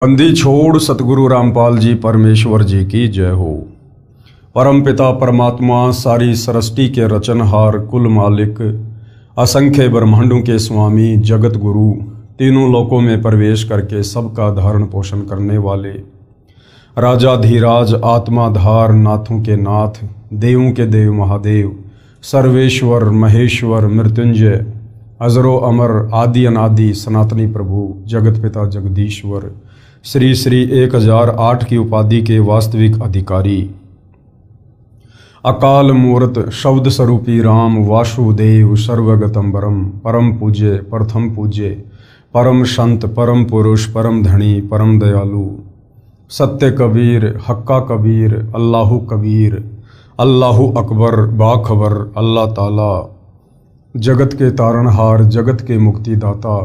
बंदी छोड़ सतगुरु रामपाल जी परमेश्वर जी की जय हो। परम पिता परमात्मा सारी सृष्टि के रचनहार कुल मालिक असंख्य ब्रह्मांडों के स्वामी जगत गुरु तीनों लोकों में प्रवेश करके सबका धारण पोषण करने वाले राजाधीराज आत्माधार नाथों के नाथ देवों के देव महादेव सर्वेश्वर महेश्वर मृत्युंजय अजरो अमर आदि अनादि सनातनी प्रभु जगत पिता जगदीश्वर श्री श्री 1008 की उपाधि के वास्तविक अधिकारी अकाल मूर्त शब्द स्वरूपी राम वासुदेव सर्वगतंबरम परम पूज्य प्रथम पूज्य परम संत परम पुरुष परम धनी परम दयालु सत्य कबीर हक्का कबीर अल्लाहु कबीर अल्लाहु अकबर बाखबर अल्लाह ताला जगत के तारणहार जगत के मुक्तिदाता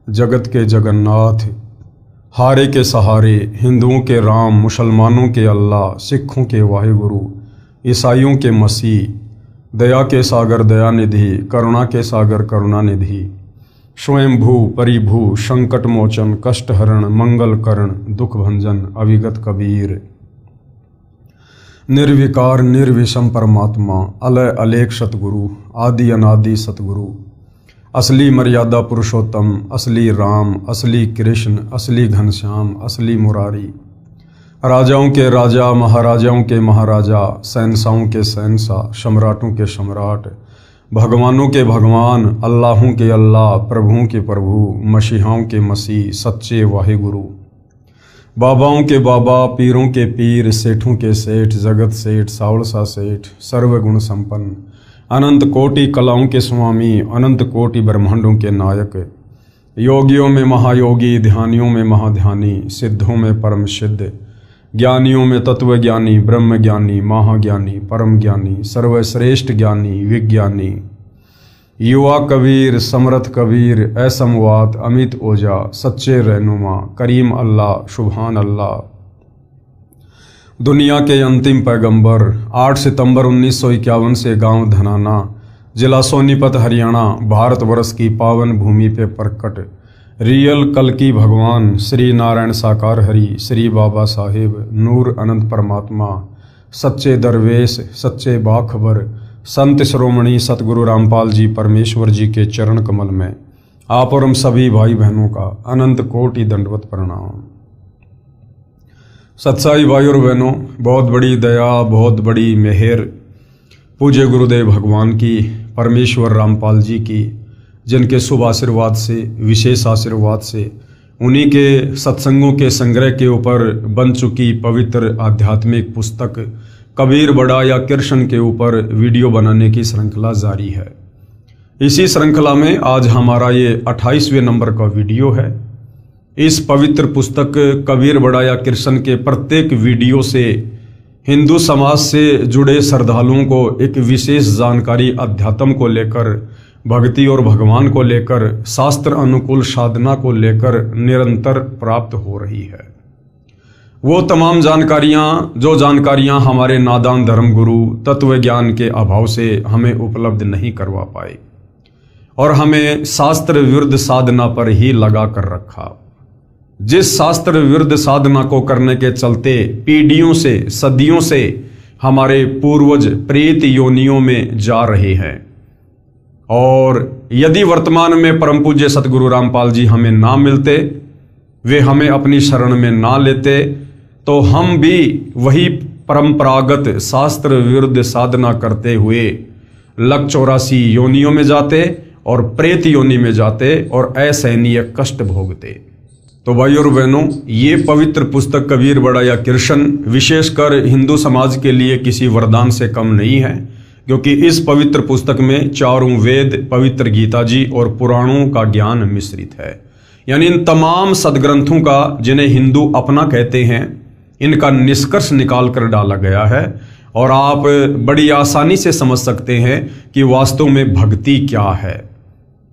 जगत के जगन्नाथ हारे के सहारे हिंदुओं के राम मुसलमानों के अल्लाह सिखों के वाहिगुरु ईसाइयों के मसीह दया के सागर दयानिधि करुणा के सागर करुणानिधि स्वयंभू परिभू संकट मोचन कष्टहरण मंगल करण दुख भंजन अविगत कबीर निर्विकार निर्विषम परमात्मा अलय अलेख सतगुरु आदि अनादि सतगुरु असली मर्यादा पुरुषोत्तम असली राम असली कृष्ण असली घनश्याम असली मुरारी राजाओं के राजा महाराजाओं के महाराजा शहंशाहों के शहंशाह सम्राटों के सम्राट भगवानों के भगवान अल्लाहों के अल्लाह प्रभुओं के प्रभु मसीहाओं के मसीह सच्चे वाहिगुरु बाबाओं के बाबा पीरों के पीर सेठों के सेठ जगत सेठ सावड़सा सेठ सर्वगुण संपन्न अनंत कोटि कलाओं के स्वामी अनंत कोटि ब्रह्मांडों के नायक योगियों में महायोगी ध्यानियों में महाध्यानी सिद्धों में परम सिद्ध ज्ञानियों में तत्व ज्ञानी ब्रह्म ज्ञानी महाज्ञानी परम ज्ञानी सर्वश्रेष्ठ ज्ञानी विज्ञानी युवा कबीर समर्थ कबीर असमवात अमित ओजा सच्चे रहनुमा करीम अल्लाह सुभान अल्लाह दुनिया के अंतिम पैगंबर 8 सितंबर 1951 से गांव धनाना जिला सोनीपत हरियाणा भारतवर्ष की पावन भूमि पे प्रकट रियल कल की भगवान श्री नारायण साकार हरि श्री बाबा साहेब नूर अनंत परमात्मा सच्चे दरवेश सच्चे बाखबर संत श्रोमणी सतगुरु रामपाल जी परमेश्वर जी के चरण कमल में आप और हम सभी भाई बहनों का अनंत कोटि दंडवत प्रणाम। सत्साई भाई और बहनों, बहुत बड़ी दया बहुत बड़ी मेहर पूज्य गुरुदेव भगवान की परमेश्वर रामपाल जी की जिनके शुभ आशीर्वाद से विशेष आशीर्वाद से उन्हीं के सत्संगों के संग्रह के ऊपर बन चुकी पवित्र आध्यात्मिक पुस्तक कबीर बड़ा या कृष्ण के ऊपर वीडियो बनाने की श्रृंखला जारी है। इसी श्रृंखला में आज हमारा ये 28वें नंबर का वीडियो है। इस पवित्र पुस्तक कबीर बड़ा या कृष्ण के प्रत्येक वीडियो से हिंदू समाज से जुड़े श्रद्धालुओं को एक विशेष जानकारी अध्यात्म को लेकर भक्ति और भगवान को लेकर शास्त्र अनुकूल साधना को लेकर निरंतर प्राप्त हो रही है। वो तमाम जो जानकारियां हमारे नादान धर्म गुरु तत्व ज्ञान के अभाव से हमें उपलब्ध नहीं करवा पाए और हमें शास्त्र विरुद्ध साधना पर ही लगा कर रखा। जिस शास्त्र विरुद्ध साधना को करने के चलते पीढ़ियों से सदियों से हमारे पूर्वज प्रेत योनियों में जा रहे हैं और यदि वर्तमान में परम पूज्य सतगुरु रामपाल जी हमें ना मिलते, वे हमें अपनी शरण में ना लेते, तो हम भी वही परंपरागत शास्त्र विरुद्ध साधना करते हुए लक 84 योनियों में जाते और प्रेत योनि में जाते और असहनीय कष्ट भोगते। तो भाई और बहनों, ये पवित्र पुस्तक कबीर बड़ा या कृष्ण विशेषकर हिंदू समाज के लिए किसी वरदान से कम नहीं है, क्योंकि इस पवित्र पुस्तक में चारों वेद पवित्र गीता जी और पुराणों का ज्ञान मिश्रित है। यानी इन तमाम सदग्रंथों का जिन्हें हिंदू अपना कहते हैं, इनका निष्कर्ष निकाल कर डाला गया है और आप बड़ी आसानी से समझ सकते हैं कि वास्तव में भक्ति क्या है,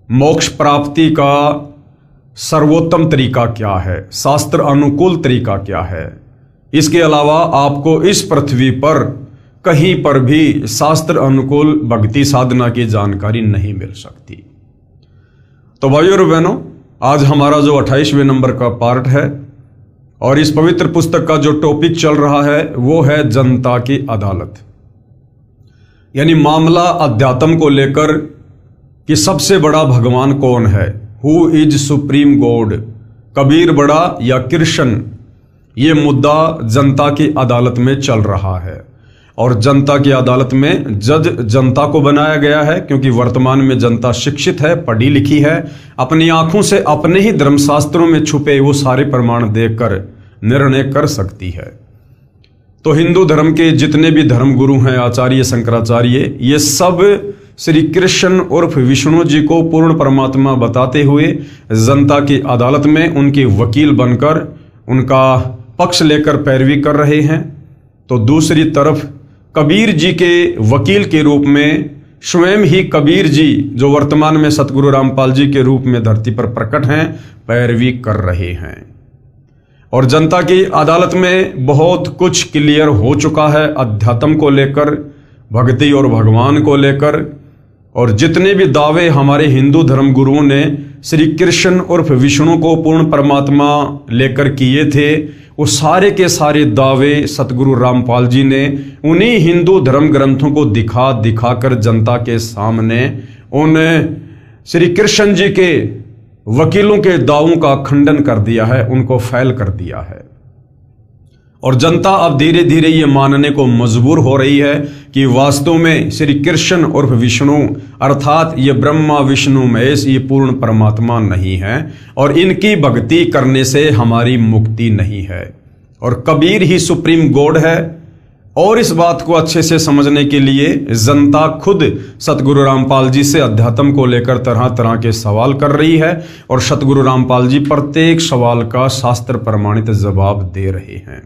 मोक्ष प्राप्ति का सर्वोत्तम तरीका क्या है, शास्त्र अनुकूल तरीका क्या है। इसके अलावा आपको इस पृथ्वी पर कहीं पर भी शास्त्र अनुकूल भक्ति साधना की जानकारी नहीं मिल सकती। तो भाइयों और बहनों, आज हमारा जो 28वें नंबर का पार्ट है और इस पवित्र पुस्तक का जो टॉपिक चल रहा है वो है जनता की अदालत, यानी मामला अध्यात्म को लेकर कि सबसे बड़ा भगवान कौन है, who is supreme God, Kabir बड़ा या कृष्ण। ये मुद्दा जनता की अदालत में चल रहा है और जनता की अदालत में जज जनता को बनाया गया है, क्योंकि वर्तमान में जनता शिक्षित है, पढ़ी लिखी है, अपनी आंखों से अपने ही धर्मशास्त्रों में छुपे वो सारे प्रमाण देखकर निर्णय कर सकती है। तो हिंदू धर्म के जितने भी धर्म गुरु हैं, आचार्य शंकराचार्य, ये सब श्री कृष्ण उर्फ विष्णु जी को पूर्ण परमात्मा बताते हुए जनता की अदालत में उनके वकील बनकर उनका पक्ष लेकर पैरवी कर रहे हैं। तो दूसरी तरफ कबीर जी के वकील के रूप में स्वयं ही कबीर जी, जो वर्तमान में सतगुरु रामपाल जी के रूप में धरती पर प्रकट हैं, पैरवी कर रहे हैं। और जनता की अदालत में बहुत कुछ क्लियर हो चुका है अध्यात्म को लेकर, भक्ति और भगवान को लेकर। और जितने भी दावे हमारे हिंदू धर्म गुरुओं ने श्री कृष्ण उर्फ विष्णु को पूर्ण परमात्मा लेकर किए थे, वो सारे के सारे दावे सतगुरु रामपाल जी ने उन्हीं हिंदू धर्म ग्रंथों को दिखा दिखाकर जनता के सामने उन श्री कृष्ण जी के वकीलों के दावों का खंडन कर दिया है, उनको फैल कर दिया है। और जनता अब धीरे धीरे ये मानने को मजबूर हो रही है कि वास्तव में श्री कृष्ण उर्फ विष्णु अर्थात ये ब्रह्मा विष्णु महेश ये पूर्ण परमात्मा नहीं है और इनकी भक्ति करने से हमारी मुक्ति नहीं है और कबीर ही सुप्रीम गॉड है। और इस बात को अच्छे से समझने के लिए जनता खुद सतगुरु रामपाल जी से अध्यात्म को लेकर तरह तरह के सवाल कर रही है और सतगुरु रामपाल जी प्रत्येक सवाल का शास्त्र प्रमाणित जवाब दे रहे हैं।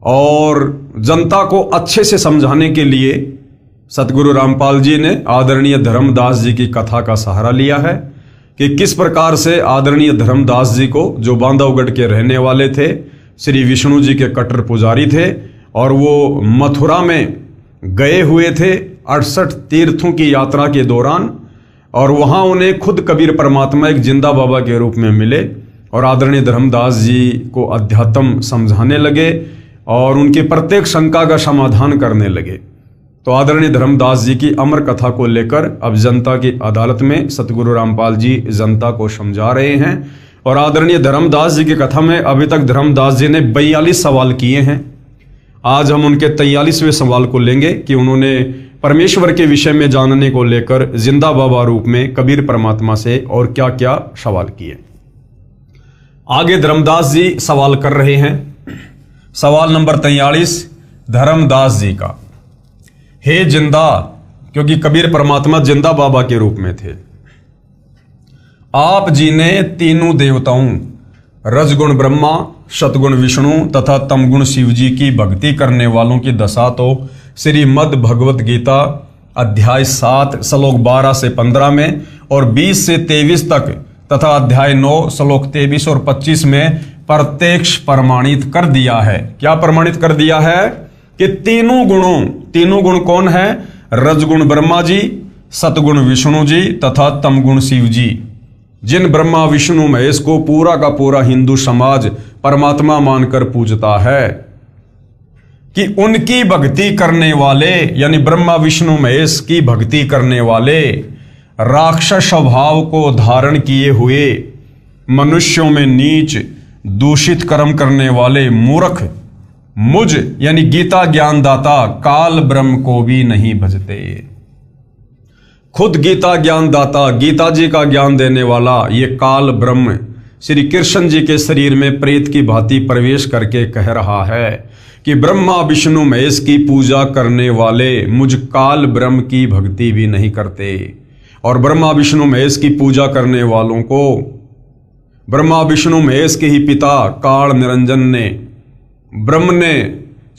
और जनता को अच्छे से समझाने के लिए सतगुरु रामपाल जी ने आदरणीय धर्मदास जी की कथा का सहारा लिया है कि किस प्रकार से आदरणीय धर्मदास जी को, जो बांधवगढ़ के रहने वाले थे, श्री विष्णु जी के कट्टर पुजारी थे और वो मथुरा में गए हुए थे 68 तीर्थों की यात्रा के दौरान, और वहां उन्हें खुद कबीर परमात्मा एक जिंदा बाबा के रूप में मिले और आदरणीय धर्मदास जी को अध्यात्म समझाने लगे और उनकी प्रत्येक शंका का समाधान करने लगे। तो आदरणीय धर्मदास जी की अमर कथा को लेकर अब जनता की अदालत में सतगुरु रामपाल जी जनता को समझा रहे हैं। और आदरणीय धर्मदास जी की कथा में अभी तक धर्मदास जी ने 42 सवाल किए हैं। आज हम उनके 43वें सवाल को लेंगे कि उन्होंने परमेश्वर के विषय में जानने को लेकर जिंदा बाबा रूप में कबीर परमात्मा से और क्या क्या सवाल किए। आगे धर्मदास जी सवाल कर रहे हैं। सवाल नंबर 43 धर्मदास जी का, हे जिंदा, क्योंकि कबीर परमात्मा जिंदा बाबा के रूप में थे, आप जी ने तीनों देवताओं रजगुण ब्रह्मा, सतगुण विष्णु तथा तमगुण शिव जी की भक्ति करने वालों की दशा तो श्रीमद् भगवत गीता अध्याय 7 श्लोक 12 से 15 में और 20 से 23 तक तथा अध्याय 9 श्लोक 23 और 25 में प्रत्यक्ष प्रमाणित कर दिया है। क्या प्रमाणित कर दिया है? कि तीनों गुण कौन है? रजगुण ब्रह्मा जी, सतगुण विष्णु जी तथा तमगुण शिव जी, जिन ब्रह्मा विष्णु महेश को पूरा का पूरा हिंदू समाज परमात्मा मानकर पूजता है, कि उनकी भक्ति करने वाले यानी ब्रह्मा विष्णु महेश की भक्ति करने वाले राक्षस स्वभाव को धारण किए हुए मनुष्यों में नीच दूषित कर्म करने वाले मूर्ख मुझ यानी गीता ज्ञानदाता काल ब्रह्म को भी नहीं भजते। खुद गीता ज्ञानदाता, गीता जी का ज्ञान देने वाला ये काल ब्रह्म श्री कृष्ण जी के शरीर में प्रेत की भांति प्रवेश करके कह रहा है कि ब्रह्मा विष्णु महेश की पूजा करने वाले मुझ काल ब्रह्म की भक्ति भी नहीं करते। और ब्रह्मा विष्णु महेश की पूजा करने वालों को ब्रह्मा विष्णु महेश के ही पिता काल निरंजन ने, ब्रह्म ने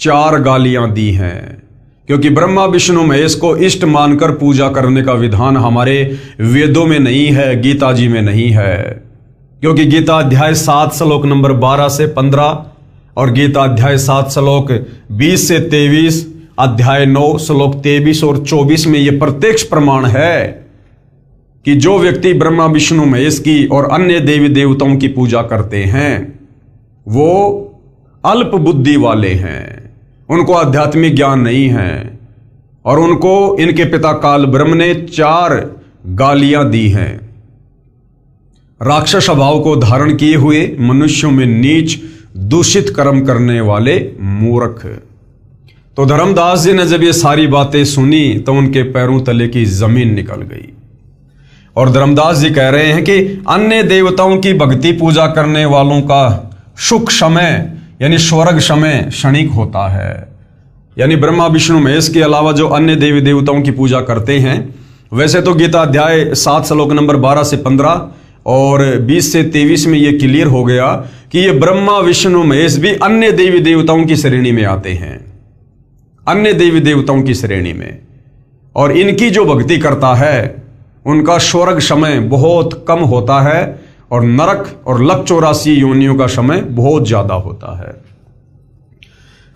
4 गालियां दी हैं, क्योंकि ब्रह्मा विष्णु महेश को इष्ट मानकर पूजा करने का विधान हमारे वेदों में नहीं है, गीता जी में नहीं है। क्योंकि गीता अध्याय 7 श्लोक नंबर 12 से 15 और गीता अध्याय 7 श्लोक 20 से 23, अध्याय 9 श्लोक 23 और 24 में यह प्रत्यक्ष प्रमाण है कि जो व्यक्ति ब्रह्मा विष्णु महेश की और अन्य देवी देवताओं की पूजा करते हैं वो अल्प बुद्धि वाले हैं, उनको आध्यात्मिक ज्ञान नहीं है और उनको इनके पिता काल ब्रह्म ने 4 गालियां दी हैं। राक्षस स्वभाव को धारण किए हुए मनुष्यों में नीच दूषित कर्म करने वाले मूर्ख। तो धर्मदास जी ने जब ये सारी बातें सुनी तो उनके पैरों तले की जमीन निकल गई। और धर्मदास जी कह रहे हैं कि अन्य देवताओं की भक्ति पूजा करने वालों का सुख समय यानी स्वर्ग समय क्षणिक होता है। यानी ब्रह्मा विष्णु महेश के अलावा जो अन्य देवी देवताओं की पूजा करते हैं, वैसे तो गीता अध्याय 7 श्लोक नंबर 12 से 15 और 20 से 23 में ये क्लियर हो गया कि ये ब्रह्मा विष्णु महेश भी अन्य देवी देवताओं की श्रेणी में आते हैं, अन्य देवी देवताओं की श्रेणी में। और इनकी जो भक्ति करता है उनका स्वर्ग समय बहुत कम होता है और नरक और 184 योनियों का समय बहुत ज्यादा होता है।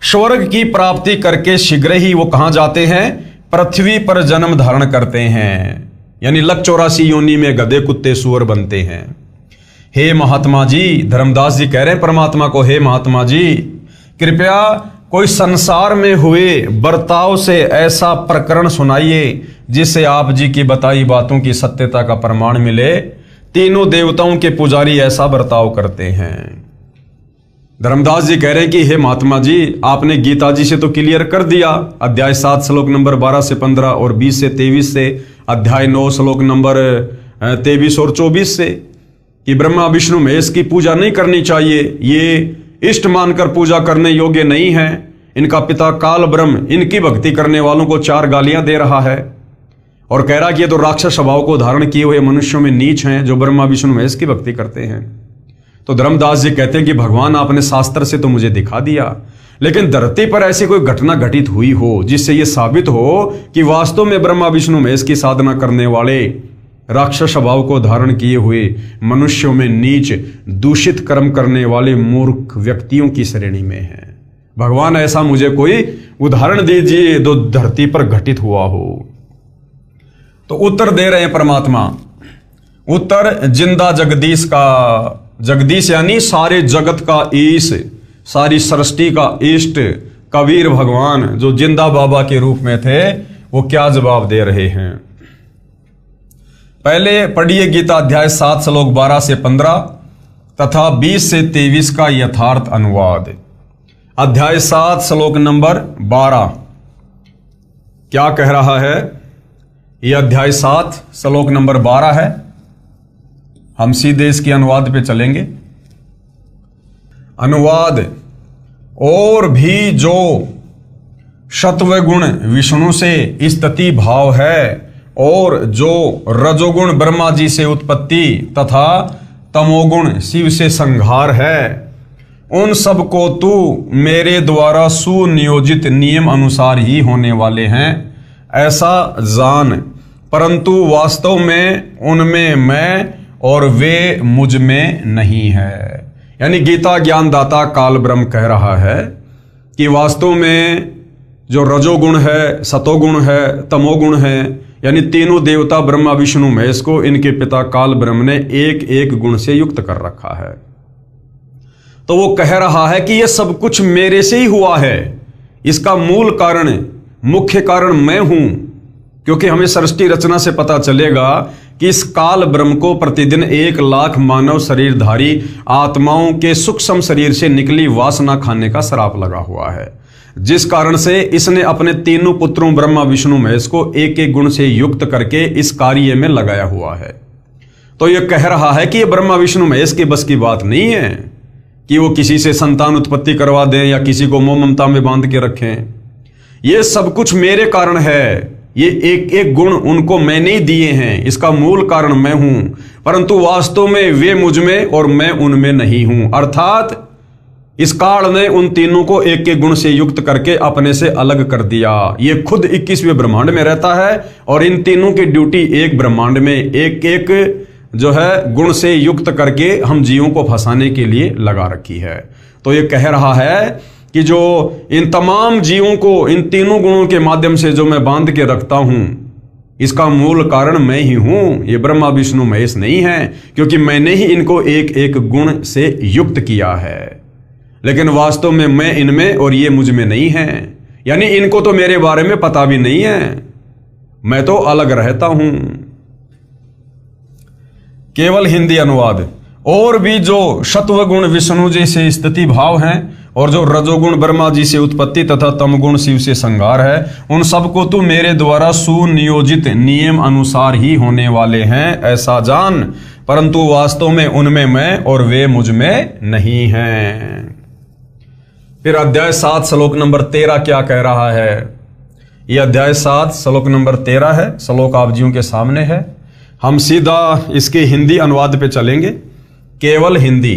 स्वर्ग की प्राप्ति करके शीघ्र ही वो कहां जाते हैं? पृथ्वी पर जन्म धारण करते हैं, यानी 184 योनि में गधे कुत्ते सूअर बनते हैं। हे महात्मा जी, धर्मदास जी कह रहे हैं परमात्मा को, हे महात्मा जी कृपया कोई संसार में हुए बर्ताव से ऐसा प्रकरण सुनाइए जिससे आप जी की बताई बातों की सत्यता का प्रमाण मिले। तीनों देवताओं के पुजारी ऐसा बर्ताव करते हैं। धर्मदास जी कह रहे हैं कि हे महात्मा जी, आपने गीता जी से तो क्लियर कर दिया, अध्याय 7 श्लोक नंबर 12 से 15 और 20 से 23 से, अध्याय 9 श्लोक नंबर 23 और 24 से, कि ब्रह्मा विष्णु महेश की पूजा नहीं करनी चाहिए, ये इष्ट मानकर पूजा करने योग्य नहीं है। इनका पिता काल ब्रह्म इनकी भक्ति करने वालों को 4 गालियां दे रहा है और कह रहा कि ये तो राक्षस स्वभाव को धारण किए हुए मनुष्यों में नीच हैं जो ब्रह्मा विष्णु महेश की भक्ति करते हैं। तो धर्मदास जी कहते हैं कि भगवान आपने शास्त्र से तो मुझे दिखा दिया, लेकिन धरती पर ऐसी कोई घटना घटित हुई हो जिससे यह साबित हो कि वास्तव में ब्रह्मा विष्णु महेश की साधना करने वाले राक्षस स्वभाव को धारण किए हुए मनुष्यों में नीच दूषित कर्म करने वाले मूर्ख व्यक्तियों की श्रेणी में है। भगवान ऐसा मुझे कोई उदाहरण दीजिए जो धरती पर घटित हुआ हो। तो उत्तर दे रहे हैं परमात्मा, उत्तर जिंदा जगदीश का, जगदीश यानी सारे जगत का ईश, सारी सृष्टि का इष्ट कबीर भगवान जो जिंदा बाबा के रूप में थे, वो क्या जवाब दे रहे हैं। पहले पढ़िए गीता अध्याय 7 श्लोक 12 से 15 तथा 20 से 23 का यथार्थ अनुवाद। अध्याय 7 श्लोक नंबर 12 क्या कह रहा है? यह अध्याय 7 श्लोक नंबर 12 है। हम सीधे इसके अनुवाद पे चलेंगे। अनुवाद, और भी जो सत्वगुण विष्णु से स्तुति भाव है और जो रजोगुण ब्रह्मा जी से उत्पत्ति तथा तमोगुण शिव से संहार है, उन सब को तू मेरे द्वारा सुनियोजित नियम अनुसार ही होने वाले हैं ऐसा जान, परंतु वास्तव में उनमें मैं और वे मुझ में नहीं है। यानी गीता ज्ञानदाता काल ब्रह्म कह रहा है कि वास्तव में जो रजोगुण है, सतोगुण है, तमोगुण है, यानी तीनों देवता ब्रह्मा विष्णु महेश को इनके पिता काल ब्रह्म ने एक एक गुण से युक्त कर रखा है। तो वो कह रहा है कि ये सब कुछ मेरे से ही हुआ है, इसका मूल कारण, मुख्य कारण मैं हूं। क्योंकि हमें सृष्टि रचना से पता चलेगा कि इस काल ब्रह्म को प्रतिदिन 1 लाख मानव शरीरधारी आत्माओं के सूक्ष्म शरीर से निकली वासना खाने का श्राप लगा हुआ है, जिस कारण से इसने अपने तीनों पुत्रों ब्रह्मा विष्णु महेश को एक एक गुण से युक्त करके इस कार्य में लगाया हुआ है। तो यह कह रहा है कि यह ब्रह्मा विष्णु महेश के बस की बात नहीं है कि वो किसी से संतान उत्पत्ति करवा दें या किसी को मोह ममता में बांध के रखें। यह सब कुछ मेरे कारण है, ये एक एक गुण उनको मैंने ही दिए हैं, इसका मूल कारण मैं हूं, परंतु वास्तव में वे मुझ में और मैं उनमें नहीं हूं। अर्थात इस काल ने उन तीनों को एक एक गुण से युक्त करके अपने से अलग कर दिया। ये खुद 21वें ब्रह्मांड में रहता है और इन तीनों की ड्यूटी एक ब्रह्मांड में एक एक जो है गुण से युक्त करके हम जीवों को फंसाने के लिए लगा रखी है। तो ये कह रहा है कि जो इन तमाम जीवों को इन तीनों गुणों के माध्यम से जो मैं बांध के रखता हूं, इसका मूल कारण मैं ही हूं, ये ब्रह्मा विष्णु महेश नहीं है, क्योंकि मैंने ही इनको एक एक गुण से युक्त किया है। लेकिन वास्तव में मैं इनमें और ये मुझ में नहीं है। यानी इनको तो मेरे बारे में पता भी नहीं है, मैं तो अलग रहता हूं। केवल हिंदी अनुवाद। और भी जो सत्वगुण विष्णु जी से स्थिति भाव हैं और जो रजोगुण ब्रह्मा जी से उत्पत्ति तथा तमगुण शिव से संहार है, उन सबको तू मेरे द्वारा सुनियोजित नियम अनुसार ही होने वाले हैं ऐसा जान, परंतु वास्तव में उनमें मैं और वे मुझ में नहीं हैं। फिर अध्याय 7 श्लोक नंबर 13 क्या कह रहा है? यह अध्याय 7 श्लोक नंबर 13 है। श्लोक आप जियों के सामने है। हम सीधा इसके हिंदी अनुवाद पे चलेंगे। केवल हिंदी।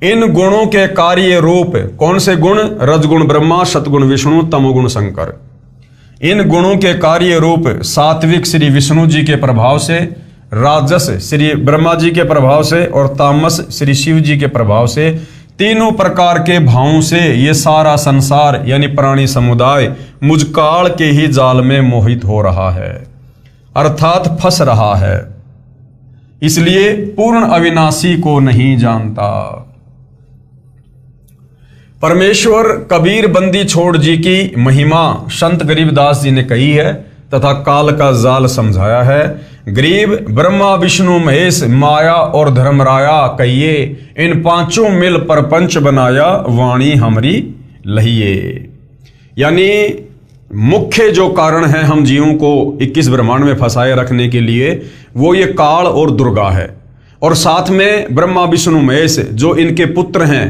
इन गुणों के कार्य रूप कौन से गुण? रजगुण ब्रह्मा, सतगुण विष्णु, तमोगुण शंकर। इन गुणों के कार्य रूप सात्विक श्री विष्णु जी के प्रभाव से, राजस श्री ब्रह्मा जी के प्रभाव से और तामस श्री शिव जी के प्रभाव से, तीनों प्रकार के भावों से ये सारा संसार यानी प्राणी समुदाय मुझ काल के ही जाल में मोहित हो रहा है, अर्थात फंस रहा है, इसलिए पूर्ण अविनाशी को नहीं जानता। परमेश्वर कबीर बंदी छोड़ जी की महिमा संत गरीबदास जी ने कही है तथा काल का जाल समझाया है। गरीब ब्रह्मा विष्णु महेश माया और धर्मराया कहिए, इन पांचों मिल परपंच बनाया वाणी हमरी लहिए। यानी मुख्य जो कारण है हम जीवों को 21 ब्रह्मांड में फंसाए रखने के लिए, वो ये काल और दुर्गा है, और साथ में ब्रह्मा विष्णु महेश जो इनके पुत्र हैं,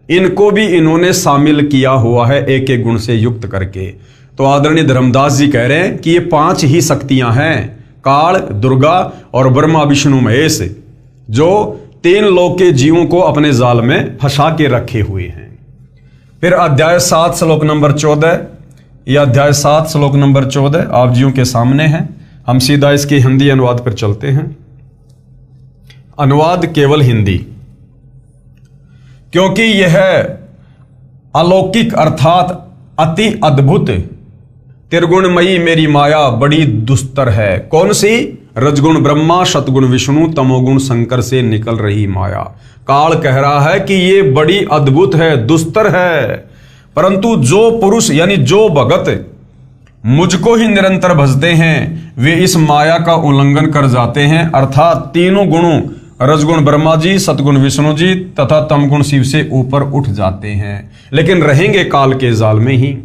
इनको भी इन्होंने शामिल किया हुआ है एक एक गुण से युक्त करके। तो आदरणीय धर्मदास जी कह रहे हैं कि ये 5 ही शक्तियां हैं, काल, दुर्गा और ब्रह्मा विष्णु महेश, जो 3 लोक के जीवों को अपने जाल में फंसा के रखे हुए हैं। फिर अध्याय 7 श्लोक नंबर 14, यह अध्याय 7 श्लोक नंबर 14 आप जियों के सामने है। हम सीधा इसके हिंदी अनुवाद पर चलते हैं। अनुवाद केवल हिंदी। क्योंकि यह अलौकिक अर्थात अति अद्भुत त्रिगुणमयी मेरी माया बड़ी दुस्तर है। कौन सी? रजगुण ब्रह्मा, सतगुण विष्णु, तमोगुण शंकर से निकल रही माया। काल कह रहा है कि ये बड़ी अद्भुत है, दुस्तर है, परंतु जो पुरुष यानी जो भगत मुझको ही निरंतर भजते हैं, वे इस माया का उल्लंघन कर जाते हैं, अर्थात तीनों गुणों रजगुण ब्रह्मा जी, सतगुण विष्णु जी तथा तमगुण शिव से ऊपर उठ जाते हैं, लेकिन रहेंगे काल के जाल में ही।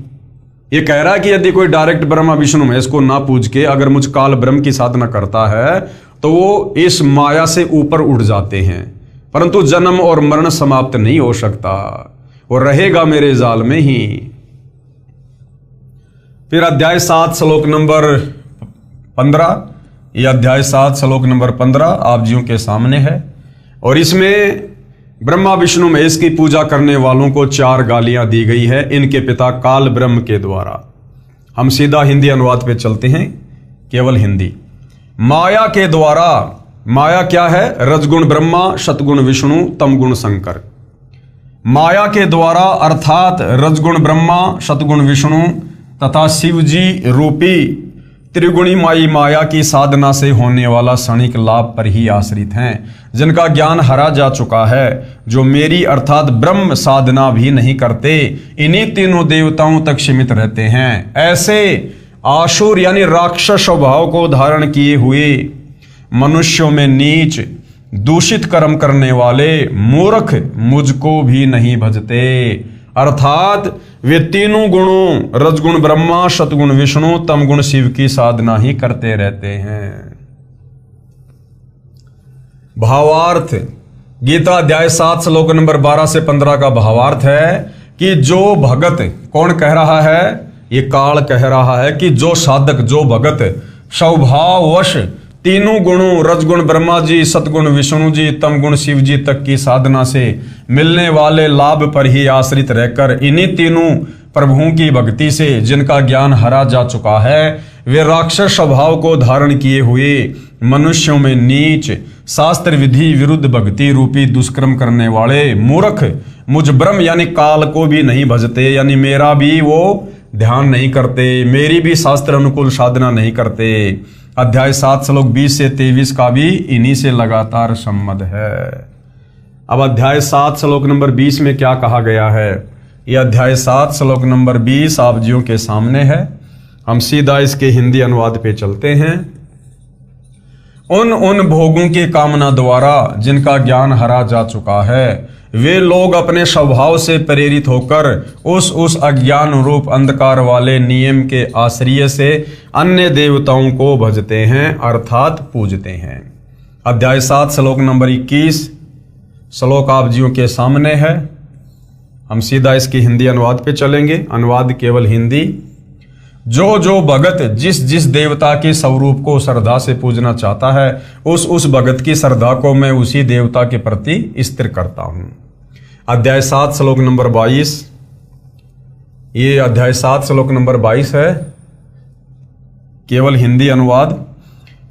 ये कह रहा है कि यदि कोई डायरेक्ट ब्रह्मा विष्णु महेश को ना पूज के अगर मुझ काल ब्रह्म की साधना करता है तो वो इस माया से ऊपर उठ जाते हैं, परंतु जन्म और मरण समाप्त नहीं हो सकता, वो रहेगा मेरे जाल में ही। फिर अध्याय 7 श्लोक नंबर 15, यह अध्याय 7 श्लोक नंबर 15 आप जियों के सामने है, और इसमें ब्रह्मा विष्णु महेश की पूजा करने वालों को 4 गालियां दी गई है इनके पिता काल ब्रह्म के द्वारा। हम सीधा हिंदी अनुवाद पे चलते हैं, केवल हिंदी। माया के द्वारा, माया क्या है? रजगुण ब्रह्मा, सतगुण विष्णु, तमगुण शंकर। माया के द्वारा अर्थात रजगुण ब्रह्मा, सतगुण विष्णु तथा शिव जी रूपी त्रिगुणी माई माया की साधना से होने वाला क्षणिक लाभ पर ही आश्रित हैं, जिनका ज्ञान हरा जा चुका है, जो मेरी अर्थात ब्रह्म साधना भी नहीं करते, इन्हीं तीनों देवताओं तक सीमित रहते हैं। ऐसे आसुर यानी राक्षस स्वभाव को धारण किए हुए मनुष्यों में नीच दूषित कर्म करने वाले मूर्ख मुझको भी नहीं भजते, अर्थात वे तीनों गुणों रजगुण ब्रह्मा, सतगुण विष्णु, तमगुण शिव की साधना ही करते रहते हैं। भावार्थ। गीता अध्याय 7 श्लोक नंबर 12 से 15 का भावार्थ है कि जो भगत, कौन कह रहा है? ये काल कह रहा है कि जो साधक, जो भगत स्वभाववश तीनों गुणों रजगुण ब्रह्मा जी, सतगुण विष्णु जी, तमगुण शिव जी तक की साधना से मिलने वाले लाभ पर ही आश्रित रहकर इन्हीं तीनों प्रभुओं की भक्ति से जिनका ज्ञान हरा जा चुका है, वे राक्षस स्वभाव को धारण किए हुए मनुष्यों में नीच शास्त्र विधि विरुद्ध भक्ति रूपी दुष्कर्म करने वाले मूर्ख मुझ ब्रह्म यानी काल को भी नहीं भजते, यानी मेरा भी वो ध्यान नहीं करते, मेरी भी शास्त्र अनुकूल साधना नहीं करते। अध्याय 7 श्लोक 20 से 23 का भी इन्हीं से लगातार संबंध है। अब अध्याय 7 श्लोक नंबर 20 में क्या कहा गया है? यह अध्याय 7 श्लोक नंबर 20 आप जियों के सामने है। हम सीधा इसके हिंदी अनुवाद पे चलते हैं। उन भोगों की कामना द्वारा जिनका ज्ञान हरा जा चुका है, वे लोग अपने स्वभाव से प्रेरित होकर उस अज्ञान रूप अंधकार वाले नियम के आश्रय से अन्य देवताओं को भजते हैं अर्थात पूजते हैं। अध्याय 7 श्लोक नंबर 21 श्लोक आप जियों के सामने है। हम सीधा इसकी हिंदी अनुवाद पे चलेंगे। अनुवाद केवल हिंदी। जो भगत जिस देवता के स्वरूप को श्रद्धा से पूजना चाहता है, उस भगत की श्रद्धा को मैं उसी देवता के प्रति स्थिर करता हूं। अध्याय 7 श्लोक नंबर 22, ये अध्याय 7 श्लोक नंबर 22 है, केवल हिंदी अनुवाद।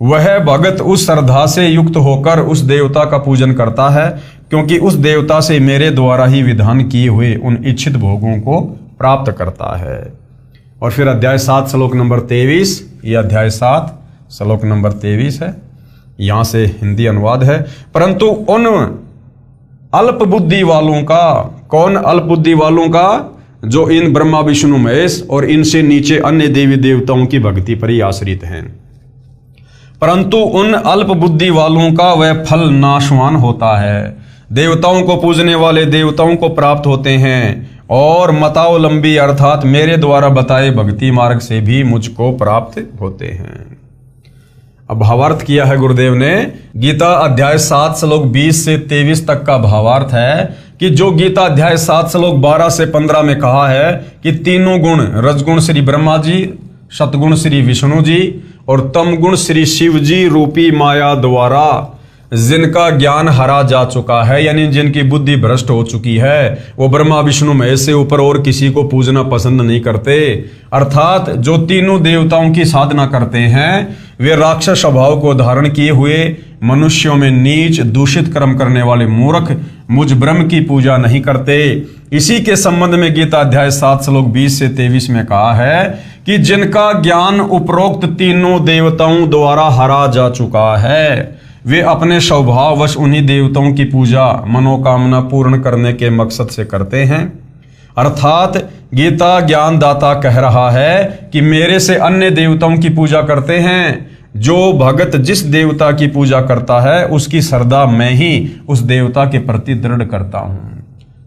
वह भगत उस श्रद्धा से युक्त होकर उस देवता का पूजन करता है, क्योंकि उस देवता से मेरे द्वारा ही विधान किए हुए उन इच्छित भोगों को प्राप्त करता है। और फिर अध्याय 7 श्लोक नंबर 23, ये अध्याय 7 श्लोक नंबर 23 है, यहां से हिंदी अनुवाद है। परंतु उन अल्प बुद्धि वालों का, कौन अल्प बुद्धि वालों का? जो इन ब्रह्मा विष्णु महेश और इनसे नीचे अन्य देवी देवताओं की भक्ति पर ही आश्रित हैं। परंतु उन अल्प बुद्धि वालों का वह फल नाशवान होता है। देवताओं को पूजने वाले देवताओं को प्राप्त होते हैं, और मतावलंबी अर्थात मेरे द्वारा बताए भक्ति मार्ग से भी मुझको प्राप्त होते हैं। अब भावार्थ किया है गुरुदेव ने। गीता अध्याय 7 श्लोक 20 से 23 तक का भावार्थ है कि जो गीता अध्याय 7 श्लोक 12 से 15 में कहा है कि तीनों गुण, रजगुण श्री ब्रह्मा जी, सतगुण श्री विष्णु जी और तम गुण श्री शिव जी रूपी माया द्वारा जिनका ज्ञान हरा जा चुका है, यानी जिनकी बुद्धि भ्रष्ट हो चुकी है, वो ब्रह्मा विष्णु महेश से ऊपर और किसी को पूजना पसंद नहीं करते। अर्थात जो तीनों देवताओं की साधना करते हैं, वे राक्षस स्वभाव को धारण किए हुए मनुष्यों में नीच दूषित कर्म करने वाले मूर्ख मुझ ब्रह्म की पूजा नहीं करते। इसी के संबंध में गीता अध्याय 7 श्लोक 20 से 23 में कहा है कि जिनका ज्ञान उपरोक्त तीनों देवताओं द्वारा हरा जा चुका है, वे अपने स्वभाववश उन्हीं देवताओं की पूजा मनोकामना पूर्ण करने के मकसद से करते हैं। अर्थात गीता ज्ञानदाता कह रहा है कि मेरे से अन्य देवताओं की पूजा करते हैं। जो भगत जिस देवता की पूजा करता है, उसकी श्रद्धा मैं ही उस देवता के प्रति दृढ़ करता हूं।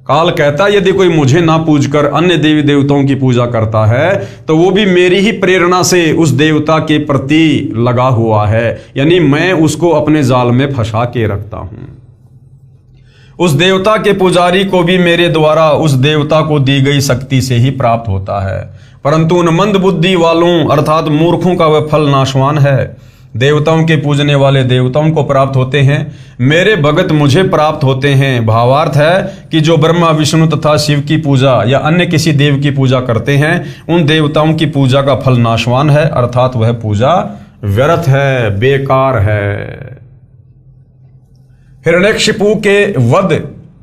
काल कहता है यदि कोई मुझे ना पूजकर अन्य देवी देवताओं की पूजा करता है, तो वो भी मेरी ही प्रेरणा से उस देवता के प्रति लगा हुआ है, यानी मैं उसको अपने जाल में फंसा के रखता हूं। उस देवता के पुजारी को भी मेरे द्वारा उस देवता को दी गई शक्ति से ही प्राप्त होता है। परंतु उन मंद बुद्धि वालों अर्थात मूर्खों का वह फल नाशवान है। देवताओं के पूजने वाले देवताओं को प्राप्त होते हैं, मेरे भगत मुझे प्राप्त होते हैं। भावार्थ है कि जो ब्रह्मा विष्णु तथा शिव की पूजा या अन्य किसी देव की पूजा करते हैं, उन देवताओं की पूजा का फल नाशवान है, अर्थात वह पूजा व्यर्थ है, बेकार है। हिरण्यकशिपु के वध,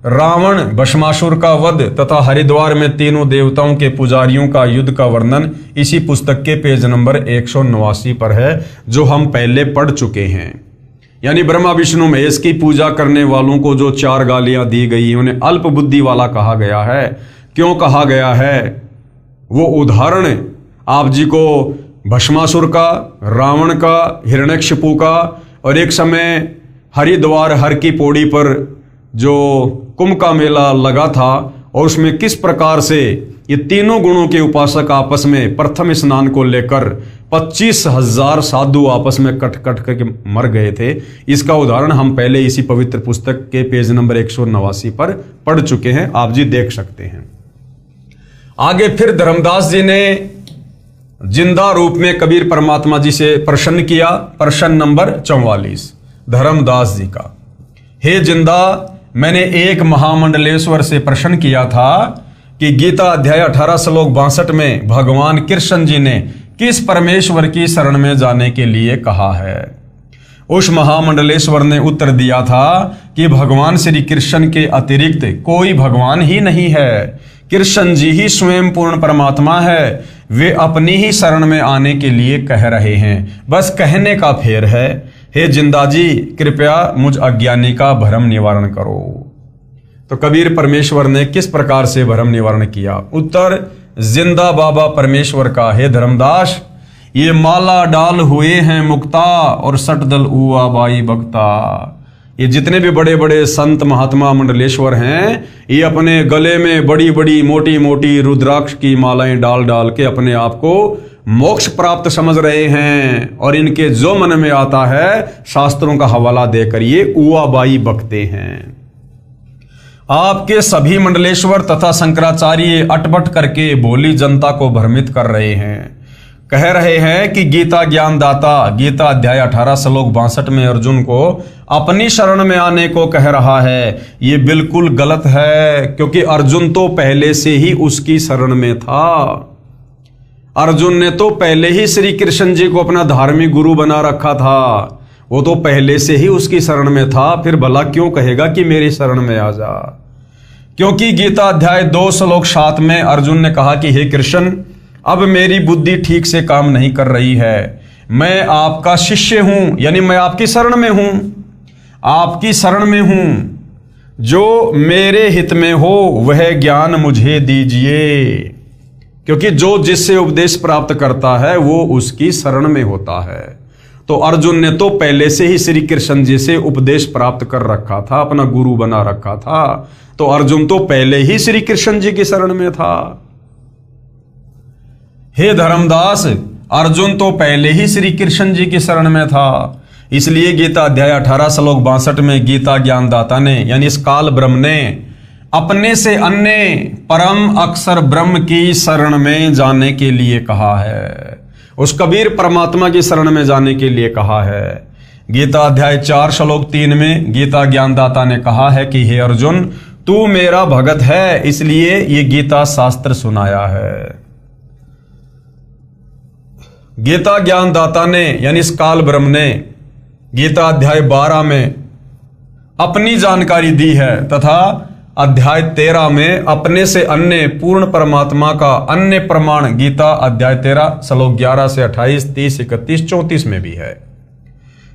रावण भस्मासुर का वध तथा हरिद्वार में तीनों देवताओं के पुजारियों का युद्ध का वर्णन इसी पुस्तक के पेज नंबर 189 पर है, जो हम पहले पढ़ चुके हैं। यानी ब्रह्मा विष्णु महेश की पूजा करने वालों को जो 4 गालियां दी गई, उन्हें अल्प बुद्धि वाला कहा गया है। क्यों कहा गया है? वो उदाहरण आप जी को भस्मासुर का, रावण का, हिरण्यकशिपु का, और एक समय हरिद्वार हर की पौड़ी पर जो कुंभ का मेला लगा था, और उसमें किस प्रकार से ये तीनों गुणों के उपासक आपस में प्रथम स्नान को लेकर 25,000 साधु आपस में कट करके मर गए थे, इसका उदाहरण हम पहले इसी पवित्र पुस्तक के पेज नंबर 189 पर पढ़ चुके हैं, आप जी देख सकते हैं। आगे फिर धर्मदास जी ने जिंदा रूप में कबीर परमात्मा जी से प्रश्न किया। प्रश्न नंबर 44 धर्मदास जी का, हे जिंदा, मैंने एक महामंडलेश्वर से प्रश्न किया था कि गीता अध्याय 18 श्लोक 62 में भगवान कृष्ण जी ने किस परमेश्वर की शरण में जाने के लिए कहा है। उस महामंडलेश्वर ने उत्तर दिया था कि भगवान श्री कृष्ण के अतिरिक्त कोई भगवान ही नहीं है। कृष्ण जी ही स्वयं पूर्ण परमात्मा है। वे अपनी ही शरण में आने के लिए कह रहे हैं, बस कहने का फेर है। हे जिंदा जी, कृपया मुझ अज्ञानी का भ्रम निवारण करो। तो कबीर परमेश्वर ने किस प्रकार से भ्रम निवारण किया? उत्तर, जिंदा बाबा परमेश्वर का है धर्मदास, ये माला डाल हुए हैं मुक्ता और सटदल उआ बाई बक्ता। ये जितने भी बड़े बड़े संत महात्मा मंडलेश्वर हैं, ये अपने गले में बड़ी बड़ी मोटी मोटी रुद्राक्ष की मालाएं डाल डाल के अपने आप को मोक्ष प्राप्त समझ रहे हैं, और इनके जो मन में आता है शास्त्रों का हवाला देकर ये उआ बाई बकते हैं। आपके सभी मंडलेश्वर तथा शंकराचार्य अटपट करके भोली जनता को भ्रमित कर रहे हैं। कह रहे हैं कि गीता ज्ञान दाता गीता अध्याय 18 श्लोक 62 में अर्जुन को अपनी शरण में आने को कह रहा है। ये बिल्कुल गलत है, क्योंकि अर्जुन तो पहले से ही उसकी शरण में था। अर्जुन ने तो पहले ही श्री कृष्ण जी को अपना धार्मिक गुरु बना रखा था, वो तो पहले से ही उसकी शरण में था। फिर भला क्यों कहेगा कि मेरी शरण में आ जा? क्योंकि गीता अध्याय 2 श्लोक 7 में अर्जुन ने कहा कि हे कृष्ण, अब मेरी बुद्धि ठीक से काम नहीं कर रही है, मैं आपका शिष्य हूं, यानी मैं आपकी शरण में हूं, आपकी शरण में हूं। जो मेरे हित में हो वह ज्ञान मुझे दीजिए, क्योंकि जो जिससे उपदेश प्राप्त करता है वो उसकी शरण में होता है। तो अर्जुन ने तो पहले से ही श्री कृष्ण जी से उपदेश प्राप्त कर रखा था, अपना गुरु बना रखा था। तो अर्जुन तो पहले ही श्री कृष्ण जी की शरण में था। हे धर्मदास, अर्जुन तो पहले ही श्री कृष्ण जी की शरण में था। इसलिए गीता अध्याय 18 श्लोक 62 में गीता ज्ञानदाता ने, यानी इस काल ब्रह्म ने अपने से अन्य परम अक्षर ब्रह्म की शरण में जाने के लिए कहा है, उस कबीर परमात्मा की शरण में जाने के लिए कहा है। गीता अध्याय 4 श्लोक 3 में गीता ज्ञानदाता ने कहा है कि हे अर्जुन, तू मेरा भगत है, इसलिए ये गीता शास्त्र सुनाया है। गीता ज्ञानदाता ने, यानी इस काल ब्रह्म ने गीता अध्याय 12 में अपनी जानकारी दी है, तथा अध्याय 13 में अपने से अन्य पूर्ण परमात्मा का अन्य प्रमाण गीता अध्याय 13 श्लोक 11 से 28, 30, 31, 34 में भी है।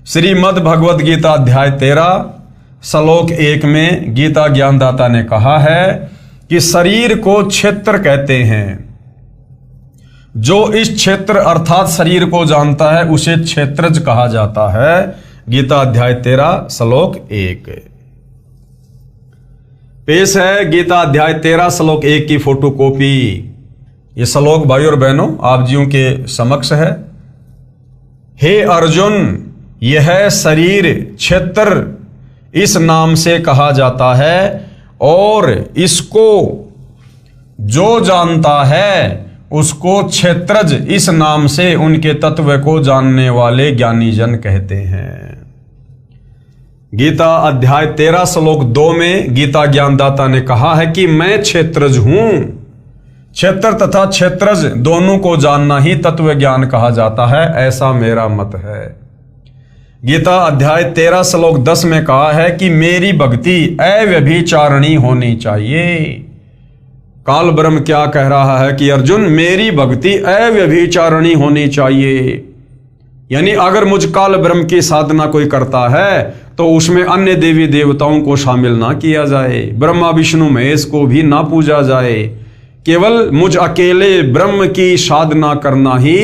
श्रीमद् भगवद गीता अध्याय 13 श्लोक 1 में गीता ज्ञानदाता ने कहा है कि शरीर को क्षेत्र कहते हैं। जो इस क्षेत्र अर्थात शरीर को जानता है उसे क्षेत्रज कहा जाता है। गीता अध्याय 13 श्लोक 1 पेश है गीता अध्याय 13 श्लोक 1 की फोटोकॉपी। ये श्लोक भाई और बहनों आप जियों के समक्ष है। हे अर्जुन, यह शरीर क्षेत्र इस नाम से कहा जाता है, और इसको जो जानता है उसको क्षेत्रज इस नाम से उनके तत्व को जानने वाले ज्ञानी जन कहते हैं। गीता अध्याय 13 श्लोक 2 में गीता ज्ञानदाता ने कहा है कि मैं क्षेत्रज हूं। क्षेत्र तथा क्षेत्रज दोनों को जानना ही तत्व ज्ञान कहा जाता है, ऐसा मेरा मत है। गीता अध्याय 13 श्लोक 10 में कहा है कि मेरी भक्ति अव्यभिचारिणी होनी चाहिए। काल ब्रह्म क्या कह रहा है कि अर्जुन, मेरी भक्ति अव्यभिचारिणी होनी चाहिए, यानी अगर मुझ काल ब्रह्म की साधना कोई करता है तो उसमें अन्य देवी देवताओं को शामिल ना किया जाए, ब्रह्मा विष्णु महेश को भी ना पूजा जाए, केवल मुझ अकेले ब्रह्म की साधना करना ही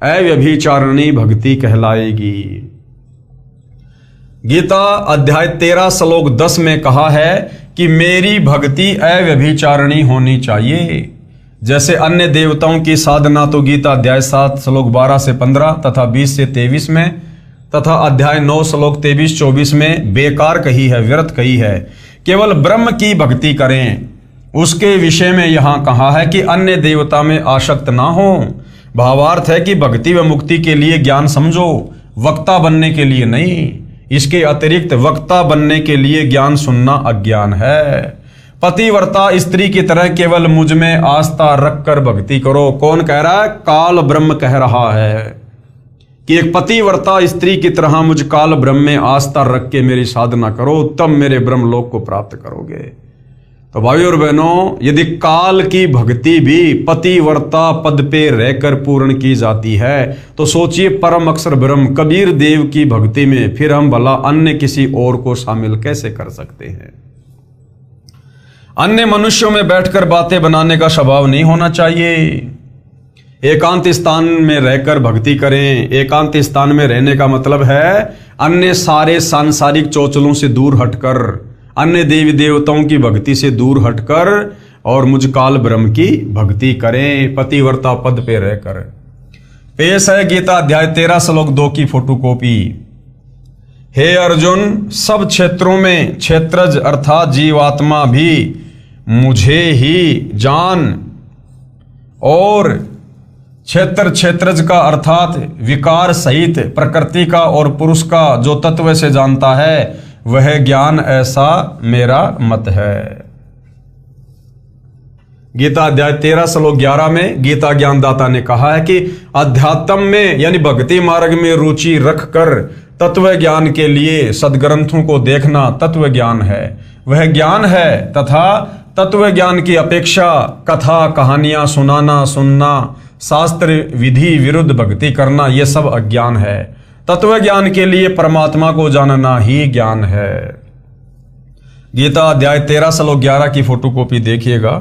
अव्यभिचारिणी भक्ति कहलाएगी। गीता अध्याय 13 श्लोक 10 में कहा है कि मेरी भक्ति अव्यभिचारिणी होनी चाहिए। जैसे अन्य देवताओं की साधना तो गीता अध्याय 7 श्लोक 12 से 15 तथा 20 से 23 में, तथा अध्याय 9 श्लोक 23-24 में बेकार कही है, व्यर्थ कही है। केवल ब्रह्म की भक्ति करें, उसके विषय में यहां कहा है कि अन्य देवता में आसक्त ना हो। भावार्थ है कि भक्ति व मुक्ति के लिए ज्ञान समझो, वक्ता बनने के लिए नहीं। इसके अतिरिक्त वक्ता बनने के लिए ज्ञान सुनना अज्ञान है। पतिव्रता स्त्री की तरह केवल मुझ में आस्था रखकर भक्ति करो। कौन कह रहा है? काल ब्रह्म कह रहा है कि एक पतिव्रता स्त्री की तरह मुझ काल ब्रह्म में आस्था रख के मेरी साधना करो, तब मेरे ब्रह्मलोक को प्राप्त करोगे। तो भाई और बहनों, यदि काल की भक्ति भी पतिव्रता पद पे रहकर पूर्ण की जाती है तो सोचिए परम अक्षर ब्रह्म कबीर देव की भक्ति में फिर हम भला अन्य किसी और को शामिल कैसे कर सकते हैं। अन्य मनुष्यों में बैठकर बातें बनाने का स्वभाव नहीं होना चाहिए। एकांत स्थान में रहकर भक्ति करें। एकांत स्थान में रहने का मतलब है अन्य सारे सांसारिक चौचलों से दूर हटकर, अन्य देवी देवताओं की भक्ति से दूर हटकर और मुझ काल ब्रह्म की भक्ति करें, पतिव्रता पद पे रहकर। पेश है गीता अध्याय 13 श्लोक 2 की फोटोकॉपी। हे अर्जुन, सब क्षेत्रों में क्षेत्रज अर्थात जीवात्मा भी मुझे ही जान, और क्षेत्रज का अर्थात विकार सहित प्रकृति का और पुरुष का जो तत्व से जानता है वह ज्ञान, ऐसा मेरा मत है। गीता अध्याय 13 श्लोक 11 में गीता ज्ञानदाता ने कहा है कि अध्यात्म में यानी भक्ति मार्ग में रुचि रखकर तत्व ज्ञान के लिए सदग्रंथों को देखना तत्व ज्ञान है, वह ज्ञान है। तथा तत्व ज्ञान की अपेक्षा कथा कहानियां सुनना, शास्त्र विधि विरुद्ध भक्ति करना, यह सब अज्ञान है। तत्व ज्ञान के लिए परमात्मा को जानना ही ज्ञान है। गीता अध्याय 13 श्लोक 11 की फोटोकॉपी देखिएगा।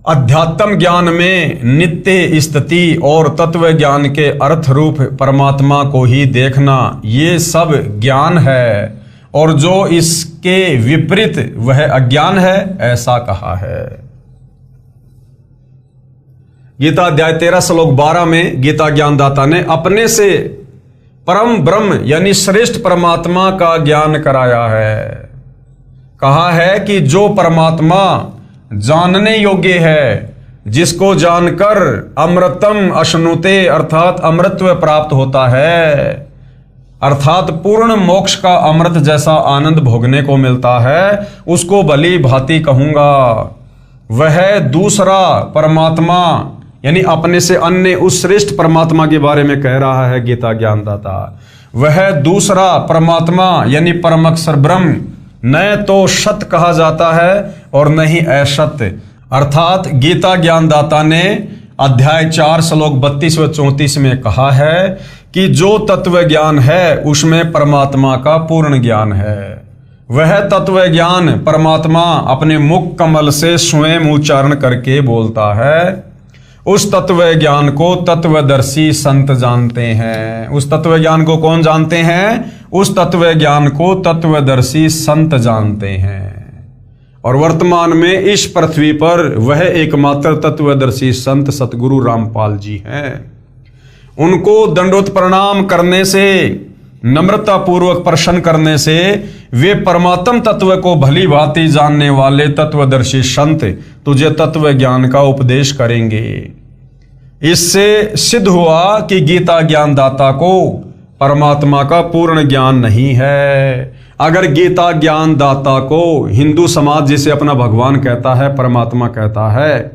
अध्यात्म ज्ञान में नित्य स्थिति और तत्व ज्ञान के अर्थ रूप परमात्मा को ही देखना, ये सब ज्ञान है, और जो इसके विपरीत वह अज्ञान है, ऐसा कहा है। गीता अध्याय 13 श्लोक 12 में गीता ज्ञानदाता ने अपने से परम ब्रह्म यानी श्रेष्ठ परमात्मा का ज्ञान कराया है। कहा है कि जो परमात्मा जानने योग्य है, जिसको जानकर अमृतम अश्नुते अर्थात अमृतत्व प्राप्त होता है, अर्थात पूर्ण मोक्ष का अमृत जैसा आनंद भोगने को मिलता है, उसको भली भांति कहूंगा। वह दूसरा परमात्मा यानी अपने से अन्य उस श्रेष्ठ परमात्मा के बारे में कह रहा है गीता ज्ञानदाता। वह दूसरा परमात्मा यानी परम अक्षर ब्रह्म न तो सत कहा जाता है और न ही असत। अर्थात गीता ज्ञानदाता ने अध्याय 4 श्लोक 32 व 34 में कहा है कि जो तत्व ज्ञान है उसमें परमात्मा का पूर्ण ज्ञान है। वह तत्व ज्ञान परमात्मा अपने मुख कमल से स्वयं उच्चारण करके बोलता है। उस तत्व ज्ञान को तत्वदर्शी संत जानते हैं। उस तत्व ज्ञान को कौन जानते हैं? उस तत्व ज्ञान को तत्वदर्शी संत जानते हैं। और वर्तमान में इस पृथ्वी पर वह एकमात्र तत्वदर्शी संत सतगुरु रामपाल जी हैं। उनको दंडोत प्रणाम करने से, नम्रता पूर्वक प्रश्न करने से वे परमात्म तत्व को भली भांति जानने वाले तत्वदर्शी संत तुझे तत्व ज्ञान का उपदेश करेंगे। इससे सिद्ध हुआ कि गीता ज्ञानदाता को परमात्मा का पूर्ण ज्ञान नहीं है। अगर गीता ज्ञानदाता को हिंदू समाज जिसे अपना भगवान कहता है, परमात्मा कहता है,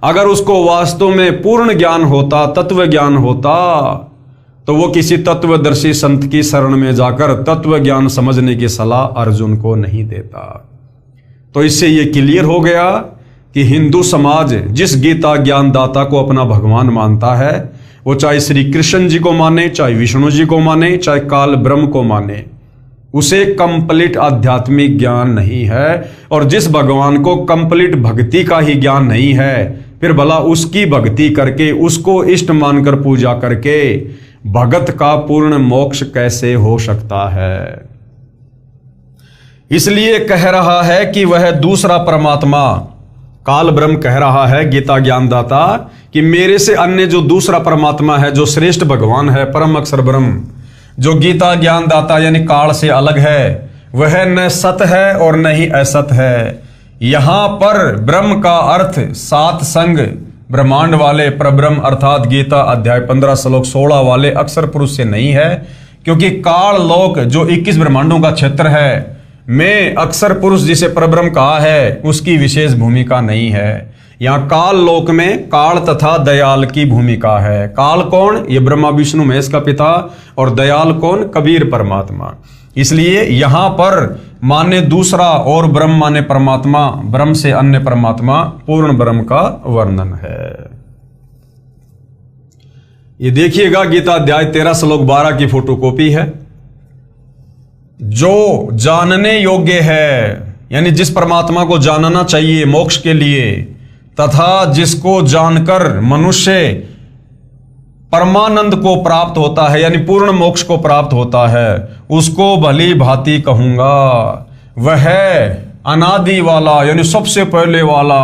अगर उसको वास्तव में पूर्ण ज्ञान होता, तत्व ज्ञान होता, तो वो किसी तत्वदर्शी संत की शरण में जाकर तत्व ज्ञान समझने की सलाह अर्जुन को नहीं देता। तो इससे ये क्लियर हो गया कि हिंदू समाज जिस गीता ज्ञानदाता को अपना भगवान मानता है, वो चाहे श्री कृष्ण जी को माने, चाहे विष्णु जी को माने, चाहे काल ब्रह्म को माने, उसे कंप्लीट आध्यात्मिक ज्ञान नहीं है। और जिस भगवान को कंप्लीट भक्ति का ही ज्ञान नहीं है, फिर भला उसकी भक्ति करके, उसको इष्ट मानकर पूजा करके भगत का पूर्ण मोक्ष कैसे हो सकता है? इसलिए कह रहा है कि वह दूसरा परमात्मा काल ब्रह्म कह रहा है गीता ज्ञानदाता कि मेरे से अन्य जो दूसरा परमात्मा है, जो श्रेष्ठ भगवान है, परम अक्षर ब्रह्म, जो गीता ज्ञानदाता यानी काल से अलग है, वह न सत है और न ही असत है। यहां पर ब्रह्म का अर्थ सात संग ब्रह्मांड वाले परब्रह्म अर्थात गीता अध्याय 15 श्लोक 16 वाले अक्षर पुरुष से नहीं है, क्योंकि काल लोक जो 21 ब्रह्मांडों का क्षेत्र है में अक्षर पुरुष जिसे परब्रह्म कहा है, उसकी विशेष भूमिका नहीं है। यहाँ काल लोक में काल तथा दयाल की भूमिका है। काल कौन? ये ब्रह्मा विष्णु महेश का पिता, और दयाल कौन? कबीर परमात्मा। इसलिए यहां पर माने दूसरा और ब्रह्म माने परमात्मा, ब्रह्म से अन्य परमात्मा, पूर्ण ब्रह्म का वर्णन है। ये देखिएगा गीता अध्याय 13 श्लोक 12 की फोटोकॉपी है। जो जानने योग्य है, यानी जिस परमात्मा को जानना चाहिए मोक्ष के लिए, तथा जिसको जानकर मनुष्य परमानंद को प्राप्त होता है यानी पूर्ण मोक्ष को प्राप्त होता है, उसको भली भांति कहूंगा। वह अनादि वाला यानी सबसे पहले वाला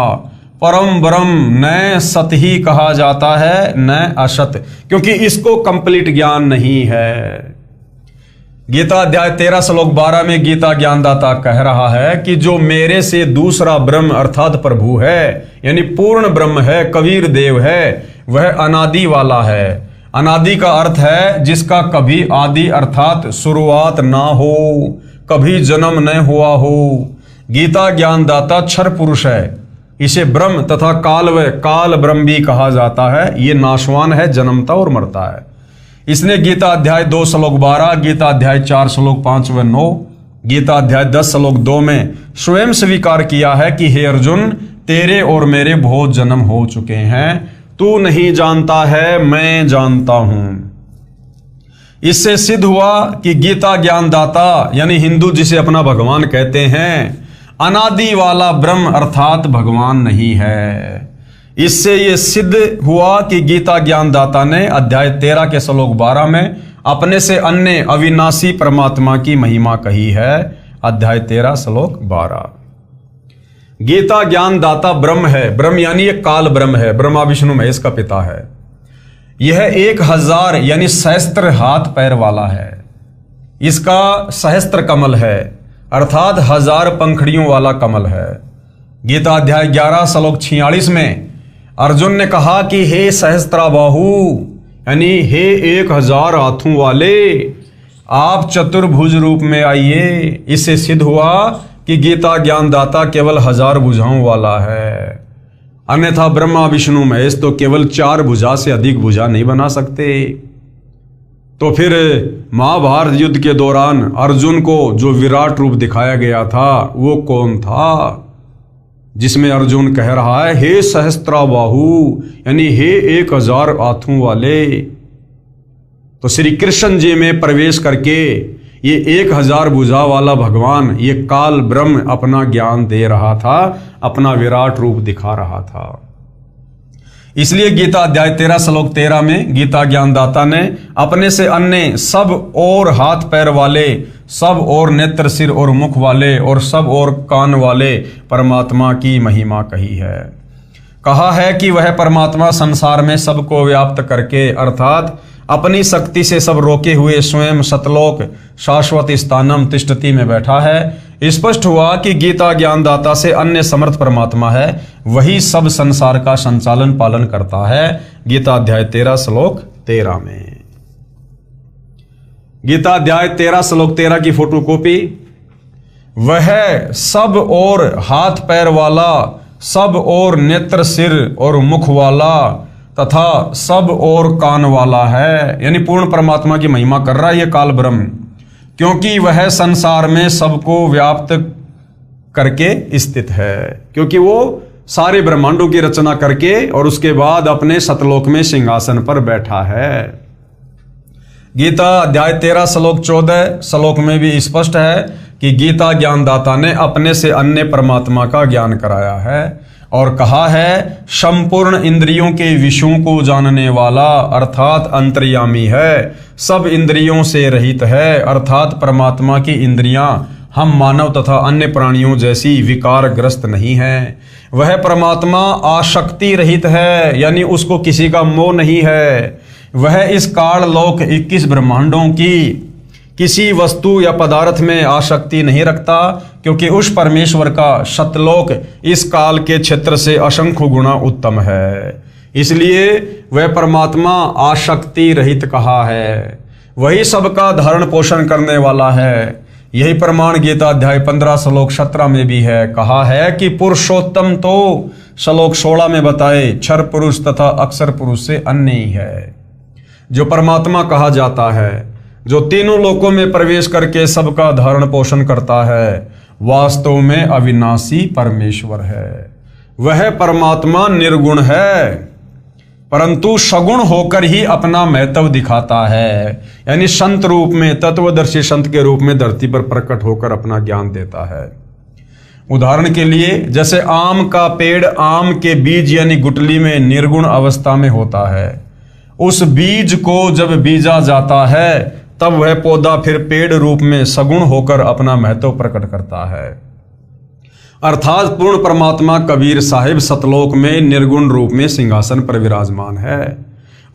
परम ब्रह्म न सत ही कहा जाता है न असत, क्योंकि इसको कंप्लीट ज्ञान नहीं है। गीता अध्याय 13 श्लोक 12 में गीता ज्ञानदाता कह रहा है कि जो मेरे से दूसरा ब्रह्म अर्थात प्रभु है यानी पूर्ण ब्रह्म है, कबीर देव है, वह अनादि वाला है। अनादि का अर्थ है जिसका कभी आदि अर्थात शुरुआत ना हो, कभी जन्म न हुआ हो। गीता ज्ञानदाता क्षर पुरुष है, इसे ब्रह्म तथा काल ब्रह्म भी कहा जाता है। ये नाशवान है, जन्मता और मरता है। इसने गीता अध्याय 2 श्लोक 12, गीता अध्याय 4 श्लोक 5 व 9, गीता अध्याय 10 श्लोक 2 में स्वयं स्वीकार किया है कि हे अर्जुन, तेरे और मेरे बहुत जन्म हो चुके हैं, तू नहीं जानता है, मैं जानता हूं। इससे सिद्ध हुआ कि गीता ज्ञानदाता यानी हिंदू जिसे अपना भगवान कहते हैं, अनादि वाला ब्रह्म अर्थात भगवान नहीं है। इससे यह सिद्ध हुआ कि गीता ज्ञानदाता ने अध्याय 13 के श्लोक 12 में अपने से अन्य अविनाशी परमात्मा की महिमा कही है। अध्याय 13 श्लोक 12। गीता ज्ञानदाता ब्रह्म है, ब्रह्म यानी एक काल ब्रह्म है, ब्रह्मा विष्णु महेश का पिता है। यह 1000 यानी सहस्त्र हाथ पैर वाला है। इसका सहस्त्र कमल है अर्थात 1000 पंखड़ियों वाला कमल है। गीता अध्याय 11 श्लोक 46 में अर्जुन ने कहा कि हे सहस्त्राबाहु यानी हे 1000 हाथों वाले, आप चतुर्भुज रूप में आइए। इससे सिद्ध हुआ कि गीता ज्ञानदाता केवल 1000 भुजाओं वाला है, अन्यथा ब्रह्मा विष्णु महेश तो केवल 4 भुजा से अधिक भुजा नहीं बना सकते। तो फिर महाभारत युद्ध के दौरान अर्जुन को जो विराट रूप दिखाया गया था वो कौन था, जिसमें अर्जुन कह रहा है हे सहस्त्राबाहु यानी हे 1000 हाथों वाले। तो श्री कृष्ण जी में प्रवेश करके ये 1000 भुजा वाला भगवान, ये काल ब्रह्म अपना ज्ञान दे रहा था, अपना विराट रूप दिखा रहा था। इसलिए गीता अध्याय 13 श्लोक 13 में गीता ज्ञानदाता ने अपने से अन्य सब और हाथ पैर वाले, सब और नेत्र सिर और मुख वाले और सब और कान वाले परमात्मा की महिमा कही है। कहा है कि वह परमात्मा संसार में सबको व्याप्त करके अर्थात अपनी शक्ति से सब रोके हुए स्वयं सतलोक शाश्वत स्थानम तिष्ठति में बैठा है। स्पष्ट हुआ कि गीता ज्ञानदाता से अन्य समर्थ परमात्मा है, वही सब संसार का संचालन पालन करता है। गीता अध्याय 13 श्लोक 13 में गीता अध्याय 13 श्लोक 13 की फोटोकॉपी। वह सब और हाथ पैर वाला, सब और नेत्र सिर और मुख वाला तथा सब और कान वाला है, यानी पूर्ण परमात्मा की महिमा कर रहा है ये काल ब्रह्म, क्योंकि वह संसार में सबको व्याप्त करके स्थित है, क्योंकि वो सारे ब्रह्मांडों की रचना करके और उसके बाद अपने सतलोक में सिंहासन पर बैठा है। गीता अध्याय 13 श्लोक 14 श्लोक में भी स्पष्ट है कि गीता ज्ञानदाता ने अपने से अन्य परमात्मा का ज्ञान कराया है और कहा है संपूर्ण इंद्रियों के विषयों को जानने वाला अर्थात अंतर्यामी है, सब इंद्रियों से रहित है अर्थात परमात्मा की इंद्रियां हम मानव तथा अन्य प्राणियों जैसी विकारग्रस्त नहीं है। वह परमात्मा आसक्ति रहित है, यानी उसको किसी का मोह नहीं है। वह इस काल लोक 21 ब्रह्मांडों की किसी वस्तु या पदार्थ में आसक्ति नहीं रखता, क्योंकि उस परमेश्वर का सतलोक इस काल के क्षेत्र से असंख्य गुना उत्तम है, इसलिए वह परमात्मा आसक्ति रहित कहा है। वही सबका धारण पोषण करने वाला है। यही प्रमाण गीता अध्याय 15 श्लोक 17 में भी है। कहा है कि पुरुषोत्तम तो श्लोक 16 में बताए क्षर पुरुष तथा अक्षर पुरुष से अन्य ही है। जो परमात्मा कहा जाता है, जो तीनों लोकों में प्रवेश करके सबका धारण पोषण करता है, वास्तव में अविनाशी परमेश्वर है। वह परमात्मा निर्गुण है, परंतु सगुण होकर ही अपना महत्व दिखाता है, यानी संत रूप में, तत्वदर्शी संत के रूप में धरती पर प्रकट होकर अपना ज्ञान देता है। उदाहरण के लिए जैसे आम का पेड़ आम के बीज यानी गुठली में निर्गुण अवस्था में होता है, उस बीज को जब बीजा जाता है तब वह पौधा फिर पेड़ रूप में सगुण होकर अपना महत्व प्रकट करता है। अर्थात पूर्ण परमात्मा कबीर साहिब सतलोक में निर्गुण रूप में सिंहासन पर विराजमान है,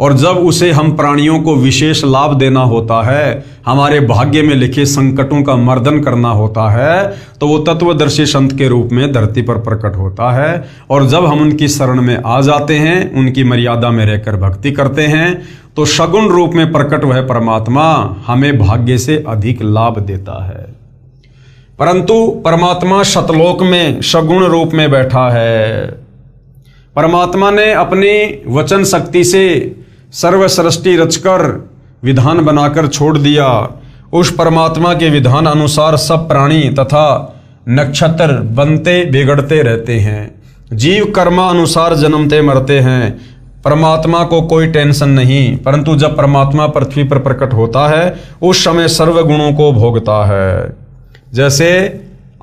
और जब उसे हम प्राणियों को विशेष लाभ देना होता है, हमारे भाग्य में लिखे संकटों का मर्दन करना होता है, तो वो तत्वदर्शी संत के रूप में धरती पर प्रकट होता है। और जब हम उनकी शरण में आ जाते हैं, उनकी मर्यादा में रहकर भक्ति करते हैं, तो सगुण रूप में प्रकट वह परमात्मा हमें भाग्य से अधिक लाभ देता है। परंतु परमात्मा शतलोक में सगुण रूप में बैठा है। परमात्मा ने अपनी वचन शक्ति से सर्व सृष्टि रचकर विधान बनाकर छोड़ दिया। उस परमात्मा के विधान अनुसार सब प्राणी तथा नक्षत्र बनते बिगड़ते रहते हैं, जीव कर्मा अनुसार जन्मते मरते हैं। परमात्मा को कोई टेंशन नहीं, परंतु जब परमात्मा पृथ्वी पर प्रकट होता है उस समय सर्व गुणों को भोगता है। जैसे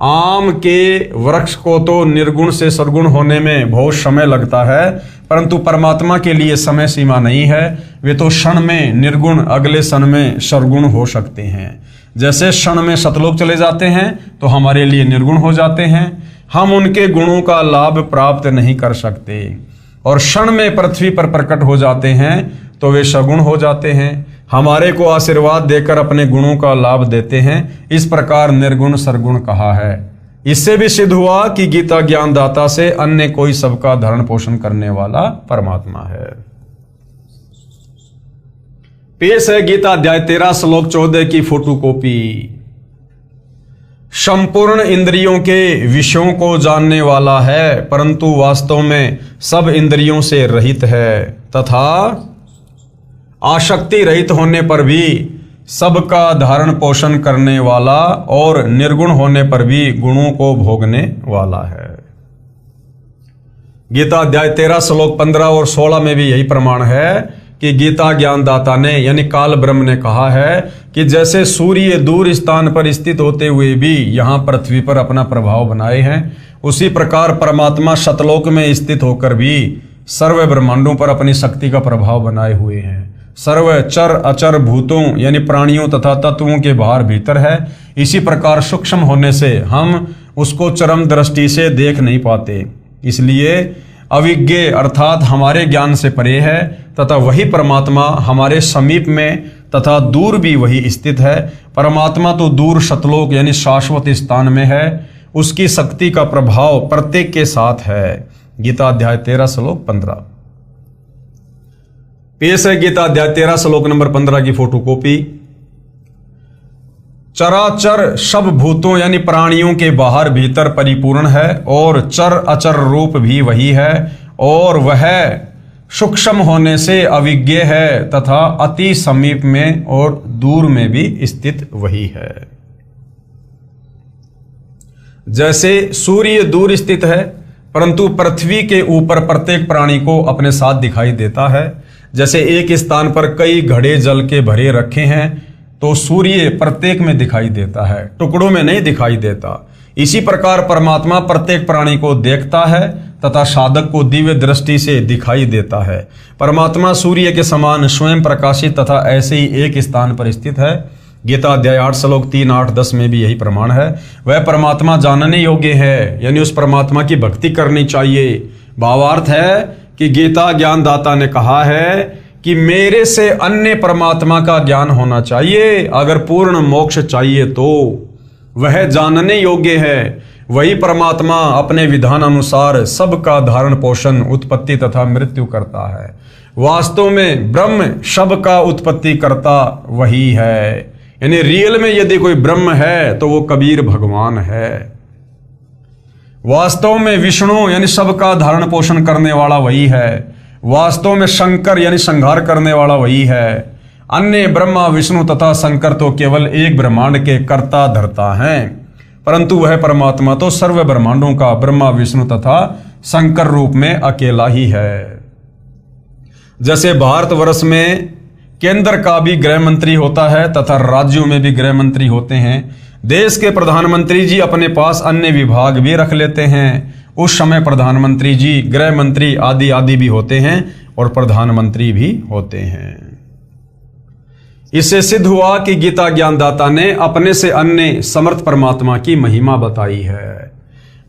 आम के वृक्ष को तो निर्गुण से सद्गुण होने में बहुत समय लगता है, परंतु परमात्मा के लिए समय सीमा नहीं है। वे तो क्षण में निर्गुण, अगले क्षण में सद्गुण हो सकते हैं। जैसे क्षण में सतलोक चले जाते हैं तो हमारे लिए निर्गुण हो जाते हैं, हम उनके गुणों का लाभ प्राप्त नहीं कर सकते, और क्षण में पृथ्वी पर प्रकट हो जाते हैं तो वे सगुण हो जाते हैं, हमारे को आशीर्वाद देकर अपने गुणों का लाभ देते हैं। इस प्रकार निर्गुण सरगुण कहा है। इससे भी सिद्ध हुआ कि गीता ज्ञानदाता से अन्य कोई सबका धारण पोषण करने वाला परमात्मा है। पेश है गीता अध्याय 13 श्लोक 14 की फोटोकॉपी। संपूर्ण इंद्रियों के विषयों को जानने वाला है, परंतु वास्तव में सब इंद्रियों से रहित है, तथा आसक्ति रहित होने पर भी सबका धारण पोषण करने वाला और निर्गुण होने पर भी गुणों को भोगने वाला है। गीता अध्याय 13 श्लोक 15 और 16 में भी यही प्रमाण है कि गीता ज्ञानदाता ने यानी काल ब्रह्म ने कहा है कि जैसे सूर्य दूर स्थान पर स्थित होते हुए भी यहाँ पृथ्वी पर अपना प्रभाव बनाए हैं, उसी प्रकार परमात्मा शतलोक में स्थित होकर भी सर्व ब्रह्मांडों पर अपनी शक्ति का प्रभाव बनाए हुए हैं। सर्व चर अचर भूतों यानी प्राणियों तथा तत्वों के बाहर भीतर है। इसी प्रकार सूक्ष्म होने से हम उसको चरम दृष्टि से देख नहीं पाते, इसलिए अविज्ञ अर्थात हमारे ज्ञान से परे है, तथा वही परमात्मा हमारे समीप में तथा दूर भी वही स्थित है। परमात्मा तो दूर शतलोक यानी शाश्वत स्थान में है, उसकी शक्ति का प्रभाव प्रत्येक के साथ है। गीता अध्याय 13 श्लोक 15। पेश है गीता अध्याय 13 श्लोक नंबर 15 की फोटोकॉपी। चराचर सब भूतों यानी प्राणियों के बाहर भीतर परिपूर्ण है, और चर अचर रूप भी वही है, और वह सूक्ष्म होने से अविज्ञ है तथा अति समीप में और दूर में भी स्थित वही है। जैसे सूर्य दूर स्थित है, परंतु पृथ्वी के ऊपर प्रत्येक प्राणी को अपने साथ दिखाई देता है। जैसे एक स्थान पर कई घड़े जल के भरे रखे हैं तो सूर्य प्रत्येक में दिखाई देता है, टुकड़ों में नहीं दिखाई देता। इसी प्रकार परमात्मा प्रत्येक प्राणी को देखता है तथा साधक को दिव्य दृष्टि से दिखाई देता है। परमात्मा सूर्य के समान स्वयं प्रकाशित तथा ऐसे ही एक स्थान पर स्थित है। गीता अध्याय 8 श्लोक 3, 8, 10 में भी यही प्रमाण है। वह परमात्मा जानने योग्य है, यानी उस परमात्मा की भक्ति करनी चाहिए। भावार्थ है कि गीता ज्ञानदाता ने कहा है कि मेरे से अन्य परमात्मा का ज्ञान होना चाहिए। अगर पूर्ण मोक्ष चाहिए तो वह जानने योग्य है। वही परमात्मा अपने विधान अनुसार सबका धारण पोषण उत्पत्ति तथा मृत्यु करता है। वास्तव में ब्रह्म सबका उत्पत्ति करता वही है, यानी रियल में यदि कोई ब्रह्म है तो वो कबीर भगवान है। वास्तव में विष्णु यानी सबका धारण पोषण करने वाला वही है। वास्तव में शंकर यानी संहार करने वाला वही है। अन्य ब्रह्मा विष्णु तथा शंकर तो केवल एक ब्रह्मांड के कर्ता धर्ता हैं, परंतु वह परमात्मा तो सर्व ब्रह्मांडों का ब्रह्मा विष्णु तथा शंकर रूप में अकेला ही है। जैसे भारतवर्ष में केंद्र का भी गृह मंत्री होता है तथा राज्यों में भी गृह मंत्री होते हैं। देश के प्रधानमंत्री जी अपने पास अन्य विभाग भी रख लेते हैं। उस समय प्रधानमंत्री जी गृह मंत्री आदि आदि भी होते हैं और प्रधानमंत्री भी होते हैं। इससे सिद्ध हुआ कि गीता ज्ञानदाता ने अपने से अन्य समर्थ परमात्मा की महिमा बताई है।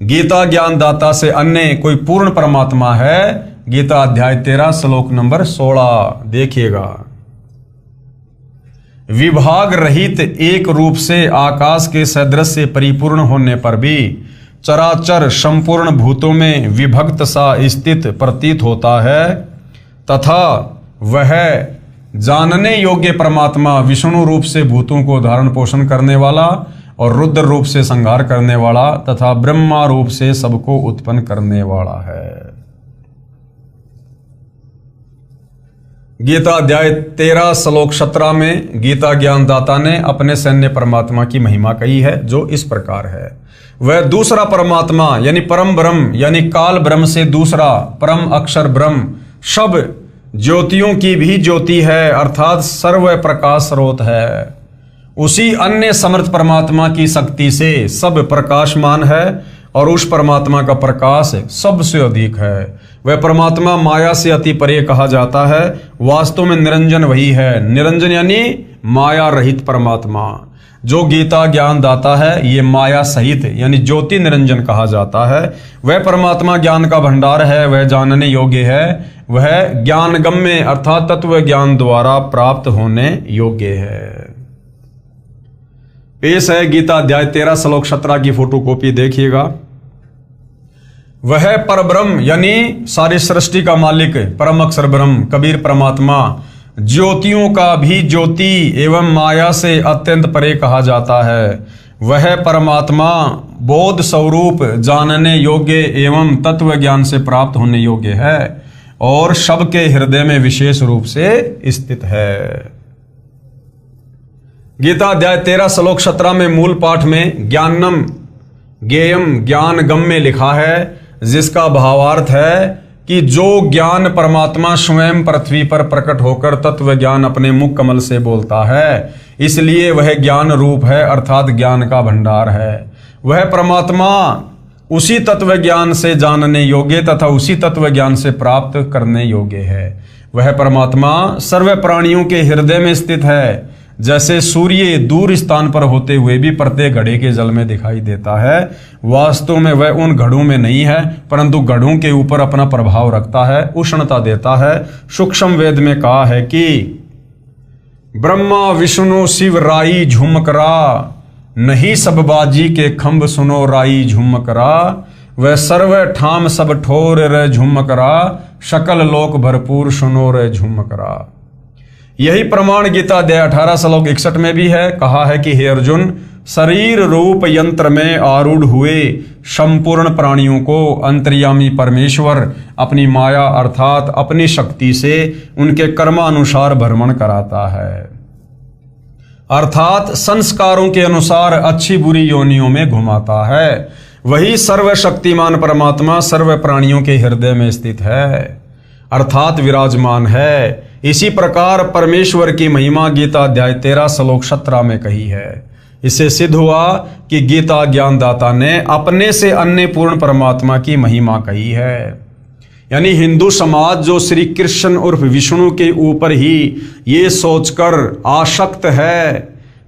गीता ज्ञानदाता से अन्य कोई पूर्ण परमात्मा है। गीता अध्याय 13 श्लोक नंबर 16 देखिएगा। विभाग रहित एक रूप से आकाश के सदृश से परिपूर्ण होने पर भी चराचर संपूर्ण भूतों में विभक्त सा स्थित प्रतीत होता है, तथा वह जानने योग्य परमात्मा विष्णु रूप से भूतों को धारण पोषण करने वाला और रुद्र रूप से संहार करने वाला तथा ब्रह्मा रूप से सबको उत्पन्न करने वाला है। गीता अध्याय 13 श्लोक 17 में गीता ज्ञानदाता ने अपने सैन्य परमात्मा की महिमा कही है, जो इस प्रकार है। वह दूसरा परमात्मा यानी परम ब्रह्म यानी काल ब्रह्म से दूसरा परम अक्षर ब्रह्म सब ज्योतियों की भी ज्योति है, अर्थात सर्व प्रकाश स्रोत है। उसी अन्य समर्थ परमात्मा की शक्ति से सब प्रकाशमान है और उस परमात्मा का प्रकाश सबसे अधिक है। वह परमात्मा माया से अति परे कहा जाता है। वास्तव में निरंजन वही है। निरंजन यानी माया रहित परमात्मा। जो गीता ज्ञान दाता है ये माया सहित यानी ज्योति निरंजन कहा जाता है। वह परमात्मा ज्ञान का भंडार है, वह जानने योग्य है, वह ज्ञानगम्य अर्थात तत्व ज्ञान द्वारा प्राप्त होने योग्य है। पेश है गीता अध्याय 13 श्लोक 17 की फोटोकॉपी देखिएगा। वह परब्रह्म यानी सारी सृष्टि का मालिक परम अक्षर ब्रह्म कबीर परमात्मा ज्योतियों का भी ज्योति एवं माया से अत्यंत परे कहा जाता है। वह परमात्मा बोध स्वरूप जानने योग्य एवं तत्व ज्ञान से प्राप्त होने योग्य है और सबके हृदय में विशेष रूप से स्थित है। गीता अध्याय 13 श्लोक 17 में मूल पाठ में ज्ञानम ज्ञेयम ज्ञान गम्य लिखा है, जिसका भावार्थ है कि जो ज्ञान परमात्मा स्वयं पृथ्वी पर प्रकट होकर तत्व ज्ञान अपने मुख कमल से बोलता है, इसलिए वह ज्ञान रूप है अर्थात ज्ञान का भंडार है। वह परमात्मा उसी तत्व ज्ञान से जानने योग्य तथा उसी तत्व ज्ञान से प्राप्त करने योग्य है। वह परमात्मा सर्व प्राणियों के हृदय में स्थित है। जैसे सूर्य दूर स्थान पर होते हुए भी प्रत्येक घड़े के जल में दिखाई देता है, वास्तव में वह उन घड़ों में नहीं है परंतु घड़ों के ऊपर अपना प्रभाव रखता है, उष्णता देता है। सूक्ष्म वेद में कहा है कि ब्रह्मा विष्णु शिव राई झुमकरा, नहीं सब बाजी के खंभ सुनो राई झुमकरा, वह सर्व ठाम सब ठोर रे झुमकरा, सकल लोक भरपूर सुनो रे झुमकरा। यही प्रमाण गीता अध्याय 18 श्लोक 61 में भी है। कहा है कि हे अर्जुन, शरीर रूप यंत्र में आरूढ़ हुए संपूर्ण प्राणियों को अंतर्यामी परमेश्वर अपनी माया अर्थात अपनी शक्ति से उनके कर्मानुसार भ्रमण कराता है, अर्थात संस्कारों के अनुसार अच्छी बुरी योनियों में घुमाता है। वही सर्वशक्तिमान परमात्मा सर्व प्राणियों के हृदय में स्थित है अर्थात विराजमान है। इसी प्रकार परमेश्वर की महिमा गीता अध्याय 13 श्लोक 17 में कही है। इससे सिद्ध हुआ कि गीता ज्ञानदाता ने अपने से अन्य पूर्ण परमात्मा की महिमा कही है। यानी हिंदू समाज जो श्री कृष्ण उर्फ विष्णु के ऊपर ही ये सोचकर आसक्त है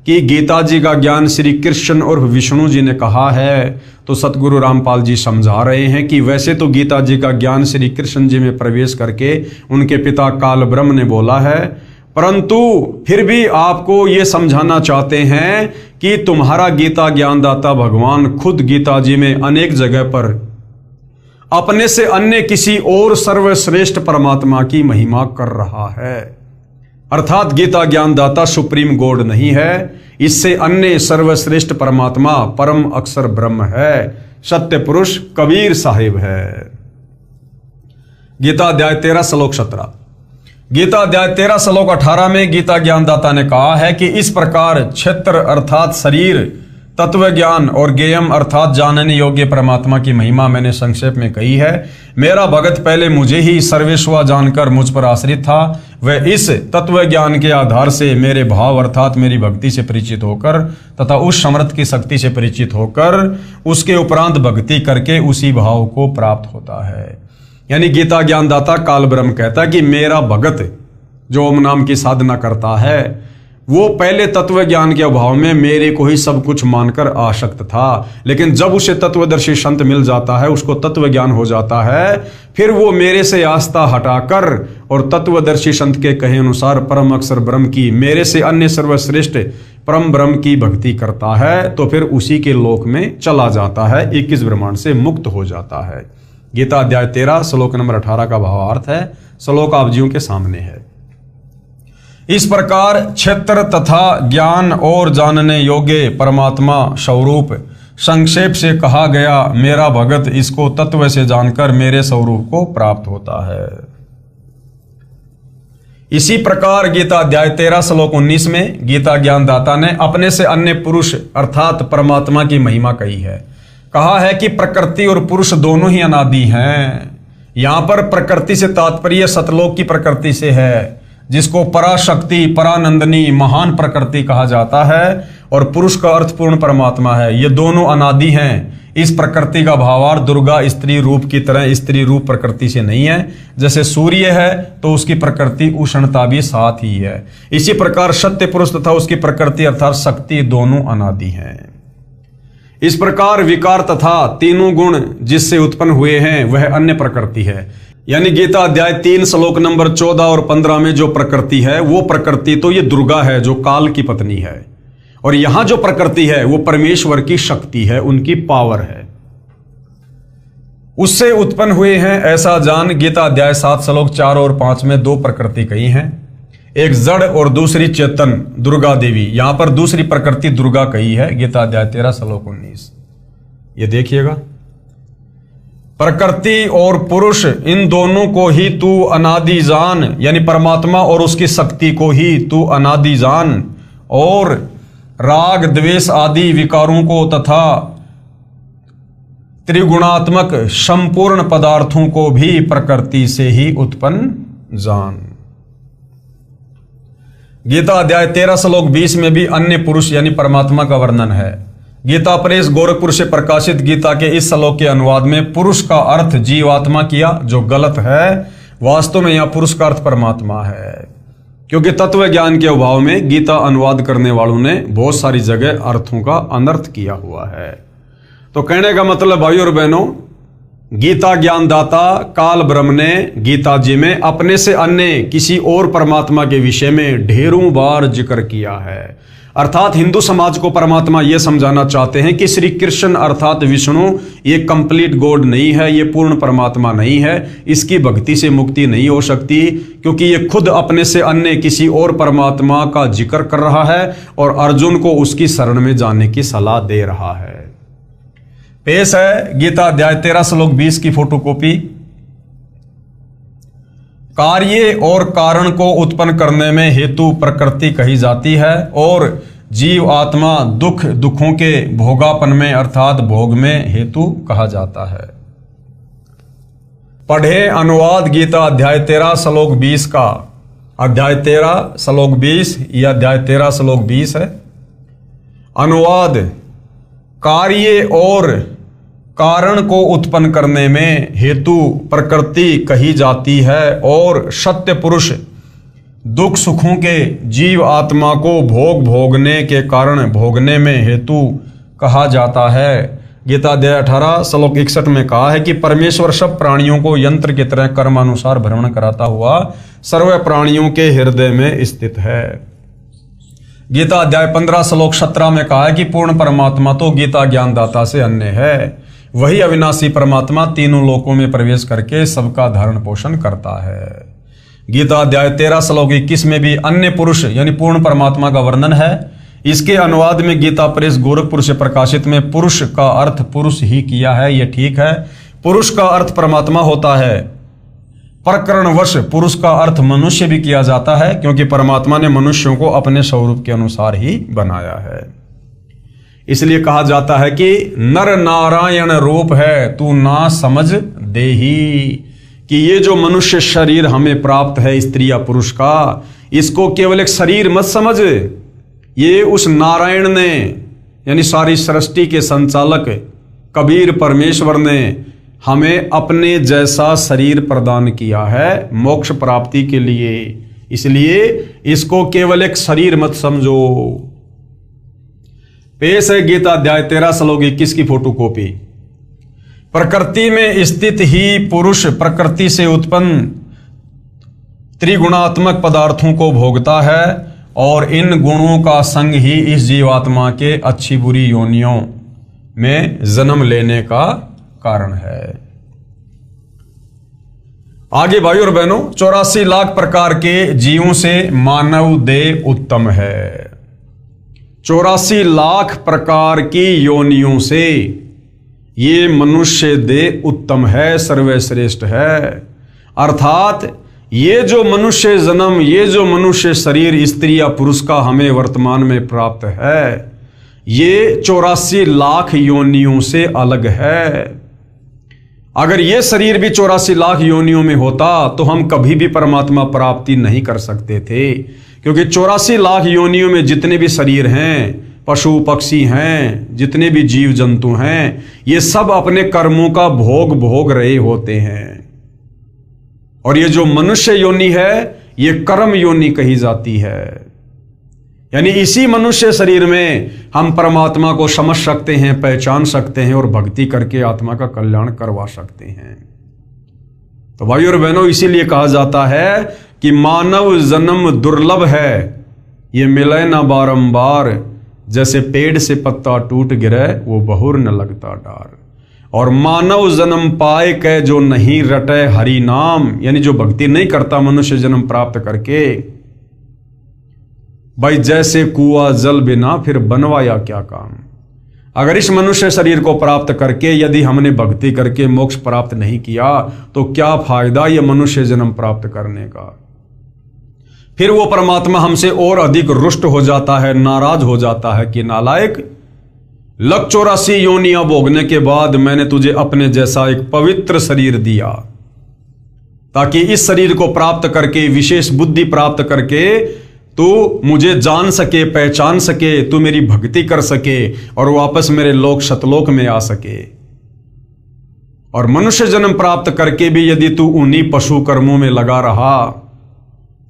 कि गीता जी का ज्ञान श्री कृष्ण उर्फ विष्णु जी ने कहा है, तो सतगुरु रामपाल जी समझा रहे हैं कि वैसे तो गीता जी का ज्ञान श्री कृष्ण जी में प्रवेश करके उनके पिता काल ब्रह्म ने बोला है, परंतु फिर भी आपको ये समझाना चाहते हैं कि तुम्हारा गीता ज्ञानदाता भगवान खुद गीता जी में अनेक जगह पर अपने से अन्य किसी और सर्वश्रेष्ठ परमात्मा की महिमा कर रहा है, अर्थात गीता ज्ञानदाता सुप्रीम गॉड नहीं है, इससे अन्य सर्वश्रेष्ठ परमात्मा परम अक्षर ब्रह्म है, सत्य पुरुष कबीर साहिब है। गीता अध्याय 13 श्लोक 17। गीता अध्याय 13 श्लोक 18 में गीता ज्ञानदाता ने कहा है कि इस प्रकार क्षेत्र अर्थात शरीर तत्व ज्ञान और ज्ञेयम अर्थात जानने योग्य परमात्मा की महिमा मैंने संक्षेप में कही है। मेरा भगत पहले मुझे ही सर्वेश्वर जानकर मुझ पर आश्रित था, वह इस तत्व ज्ञान के आधार से मेरे भाव अर्थात मेरी भक्ति से परिचित होकर तथा उस समर्थ की शक्ति से परिचित होकर उसके उपरांत भक्ति करके उसी भाव को प्राप्त होता है। यानी गीता ज्ञानदाता काल ब्रह्म कहता है कि मेरा भगत जो ओम नाम की साधना करता है वो पहले तत्व ज्ञान के अभाव में मेरे को ही सब कुछ मानकर आसक्त था, लेकिन जब उसे तत्वदर्शी संत मिल जाता है, उसको तत्व ज्ञान हो जाता है, फिर वो मेरे से आस्था हटाकर और तत्वदर्शी संत के कहे अनुसार परम अक्षर ब्रह्म की, मेरे से अन्य सर्वश्रेष्ठ परम ब्रह्म की भक्ति करता है, तो फिर उसी के लोक में चला जाता है, 21 ब्रह्मांड से मुक्त हो जाता है। गीता अध्याय 13 श्लोक नंबर 18 का भावार्थ है। श्लोक आप जीवों के सामने है। इस प्रकार क्षेत्र तथा ज्ञान और जानने योग्य परमात्मा स्वरूप संक्षेप से कहा गया। मेरा भगत इसको तत्व से जानकर मेरे स्वरूप को प्राप्त होता है। इसी प्रकार गीता अध्याय 13 श्लोक 19 में गीता ज्ञानदाता ने अपने से अन्य पुरुष अर्थात परमात्मा की महिमा कही है। कहा है कि प्रकृति और पुरुष दोनों ही अनादि हैं। यहां पर प्रकृति से तात्पर्य सतलोक की प्रकृति से है, जिसको पराशक्ति परानंदनी महान प्रकृति कहा जाता है, और पुरुष का अर्थ पूर्ण परमात्मा है। ये दोनों अनादि हैं। इस प्रकृति का भावार्थ दुर्गा स्त्री रूप की तरह स्त्री रूप प्रकृति से नहीं है। जैसे सूर्य है तो उसकी प्रकृति उष्णता भी साथ ही है। इसी प्रकार सत्य पुरुष तथा उसकी प्रकृति अर्थात शक्ति दोनों अनादि हैं। इस प्रकार विकार तथा तीनों गुण जिससे उत्पन्न हुए हैं वह अन्य प्रकृति है। यानी गीता अध्याय 3 श्लोक नंबर 14 और 15 में जो प्रकृति है वो प्रकृति तो ये दुर्गा है जो काल की पत्नी है, और यहां जो प्रकृति है वो परमेश्वर की शक्ति है, उनकी पावर है, उससे उत्पन्न हुए हैं ऐसा जान। गीता अध्याय 7 श्लोक 4 और 5 में दो प्रकृति कही हैं, एक जड़ और दूसरी चेतन दुर्गा देवी। यहां पर दूसरी प्रकृति दुर्गा कही है, गीता अध्याय 13 श्लोक 19। ये देखिएगा, प्रकृति और पुरुष इन दोनों को ही तू अनादि जान, यानी परमात्मा और उसकी शक्ति को ही तू अनादि जान, और राग द्वेष आदि विकारों को तथा त्रिगुणात्मक संपूर्ण पदार्थों को भी प्रकृति से ही उत्पन्न जान। गीता अध्याय 13 श्लोक 20 में भी अन्य पुरुष यानी परमात्मा का वर्णन है। गीता प्रेस गोरखपुर से प्रकाशित गीता के इस श्लोक के अनुवाद में पुरुष का अर्थ जीवात्मा किया, जो गलत है। वास्तव में यहां पुरुष का अर्थ परमात्मा है, क्योंकि तत्व ज्ञान के अभाव में गीता अनुवाद करने वालों ने बहुत सारी जगह अर्थों का अनर्थ किया हुआ है। तो कहने का मतलब भाई और बहनों, गीता ज्ञानदाता काल ब्रह्म ने गीता जी में अपने से अन्य किसी और परमात्मा के विषय में ढेरों बार जिक्र किया है। अर्थात हिंदू समाज को परमात्मा यह समझाना चाहते हैं कि श्री कृष्ण अर्थात विष्णु ये कंप्लीट गॉड नहीं है, ये पूर्ण परमात्मा नहीं है, इसकी भक्ति से मुक्ति नहीं हो सकती, क्योंकि ये खुद अपने से अन्य किसी और परमात्मा का जिक्र कर रहा है और अर्जुन को उसकी शरण में जाने की सलाह दे रहा है। पेश है गीता अध्याय 13 श्लोक 20 की फोटोकॉपी। कार्य और कारण को उत्पन्न करने में हेतु प्रकृति कही जाती है, और जीव आत्मा दुखों के भोगापन में अर्थात भोग में हेतु कहा जाता है। पढ़े अनुवाद गीता अध्याय 13 श्लोक 20 का। अध्याय 13 श्लोक 20 यह अध्याय 13 श्लोक 20 है। अनुवाद, कार्य और कारण को उत्पन्न करने में हेतु प्रकृति कही जाती है, और सत्य पुरुष दुख सुखों के जीव आत्मा को भोगने के कारण भोगने में हेतु कहा जाता है। गीता अध्याय 18 श्लोक 61 में कहा है कि परमेश्वर सब प्राणियों को यंत्र की तरह कर्मानुसार भ्रमण कराता हुआ सर्व प्राणियों के हृदय में स्थित है। गीता अध्याय 15 श्लोक 17 में कहा है कि पूर्ण परमात्मा तो गीता ज्ञानदाता से अन्य है, वही अविनाशी परमात्मा तीनों लोकों में प्रवेश करके सबका धारण पोषण करता है। गीता अध्याय 13 श्लोक 21 में भी अन्य पुरुष यानी पूर्ण परमात्मा का वर्णन है। इसके अनुवाद में गीता प्रेस गोरखपुर से प्रकाशित में पुरुष का अर्थ पुरुष ही किया है, यह ठीक है। पुरुष का अर्थ परमात्मा होता है। प्रकरणवश पुरुष का अर्थ मनुष्य भी किया जाता है, क्योंकि परमात्मा ने मनुष्यों को अपने स्वरूप के अनुसार ही बनाया है। इसलिए कहा जाता है कि नर नारायण रूप है तू ना समझ देही, कि ये जो मनुष्य शरीर हमें प्राप्त है स्त्री या पुरुष का, इसको केवल एक शरीर मत समझ, ये उस नारायण ने यानी सारी सृष्टि के संचालक कबीर परमेश्वर ने हमें अपने जैसा शरीर प्रदान किया है मोक्ष प्राप्ति के लिए, इसलिए इसको केवल एक शरीर मत समझो। पेश है गीता अध्याय 13 श्लोक 21 की फोटोकॉपी। प्रकृति में स्थित ही पुरुष प्रकृति से उत्पन्न त्रिगुणात्मक पदार्थों को भोगता है और इन गुणों का संग ही इस जीवात्मा के अच्छी बुरी योनियों में जन्म लेने का कारण है। आगे भाई और बहनों, 84 लाख प्रकार के जीवों से मानव देह उत्तम है। 84 लाख प्रकार की योनियों से ये मनुष्य देह उत्तम है, सर्वश्रेष्ठ है। अर्थात ये जो मनुष्य जन्म, ये जो मनुष्य शरीर स्त्री या पुरुष का हमें वर्तमान में प्राप्त है, ये 84 लाख योनियों से अलग है। अगर ये शरीर भी 84 लाख योनियों में होता तो हम कभी भी परमात्मा प्राप्ति नहीं कर सकते थे, क्योंकि 84 लाख योनियों में जितने भी शरीर हैं, पशु पक्षी हैं, जितने भी जीव जंतु हैं, ये सब अपने कर्मों का भोग रहे होते हैं। और ये जो मनुष्य योनि है ये कर्म योनि कही जाती है, यानी इसी मनुष्य शरीर में हम परमात्मा को समझ सकते हैं, पहचान सकते हैं और भक्ति करके आत्मा का कल्याण करवा सकते हैं। तो भाई और बहनों, इसीलिए कहा जाता है कि मानव जन्म दुर्लभ है, ये मिले ना बारंबार, जैसे पेड़ से पत्ता टूट गिरे वो बहुर न लगता डार। और मानव जन्म पाए के जो नहीं रटे हरि नाम, यानी जो भक्ति नहीं करता मनुष्य जन्म प्राप्त करके, भाई जैसे कुआं जल बिना फिर बनवाया क्या काम। अगर इस मनुष्य शरीर को प्राप्त करके यदि हमने भक्ति करके मोक्ष प्राप्त नहीं किया तो क्या फायदा ये मनुष्य जन्म प्राप्त करने का। फिर वो परमात्मा हमसे और अधिक रुष्ट हो जाता है, नाराज हो जाता है कि नालायक, लग 84 योनियां भोगने के बाद मैंने तुझे अपने जैसा एक पवित्र शरीर दिया, ताकि इस शरीर को प्राप्त करके, विशेष बुद्धि प्राप्त करके तू मुझे जान सके, पहचान सके, तू मेरी भक्ति कर सके और वापस मेरे लोक सतलोक में आ सके। और मनुष्य जन्म प्राप्त करके भी यदि तू उन्हीं पशु कर्मों में लगा रहा,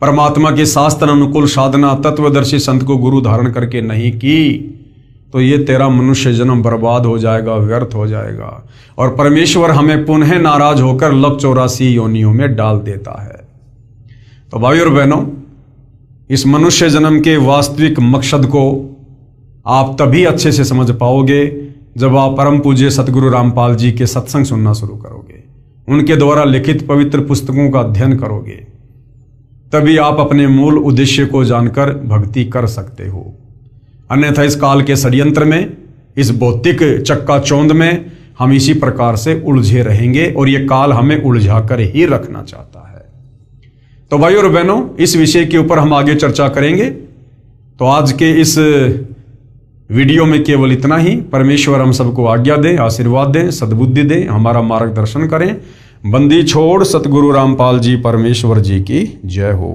परमात्मा के शास्त्र अनुकूल साधना तत्वदर्शी संत को गुरु धारण करके नहीं की, तो ये तेरा मनुष्य जन्म बर्बाद हो जाएगा, व्यर्थ हो जाएगा और परमेश्वर हमें पुनः नाराज होकर लग 84 योनियों में डाल देता है। तो भाई और बहनों, इस मनुष्य जन्म के वास्तविक मकसद को आप तभी अच्छे से समझ पाओगे जब आप परम पूज्य सतगुरु रामपाल जी के सत्संग सुनना शुरू करोगे, उनके द्वारा लिखित पवित्र पुस्तकों का अध्ययन करोगे, तभी आप अपने मूल उद्देश्य को जानकर भक्ति कर सकते हो। अन्यथा इस काल के षड्यंत्र में, इस भौतिक चक्काचौंध में हम इसी प्रकार से उलझे रहेंगे और ये काल हमें उलझा कर ही रखना चाहता है। तो भाई और बहनों, इस विषय के ऊपर हम आगे चर्चा करेंगे। तो आज के इस वीडियो में केवल इतना ही। परमेश्वर हम सबको आज्ञा दें, आशीर्वाद दें, सद्बुद्धि दें, हमारा मार्गदर्शन करें। बंदी छोड़ सतगुरु रामपाल जी परमेश्वर जी की जय हो।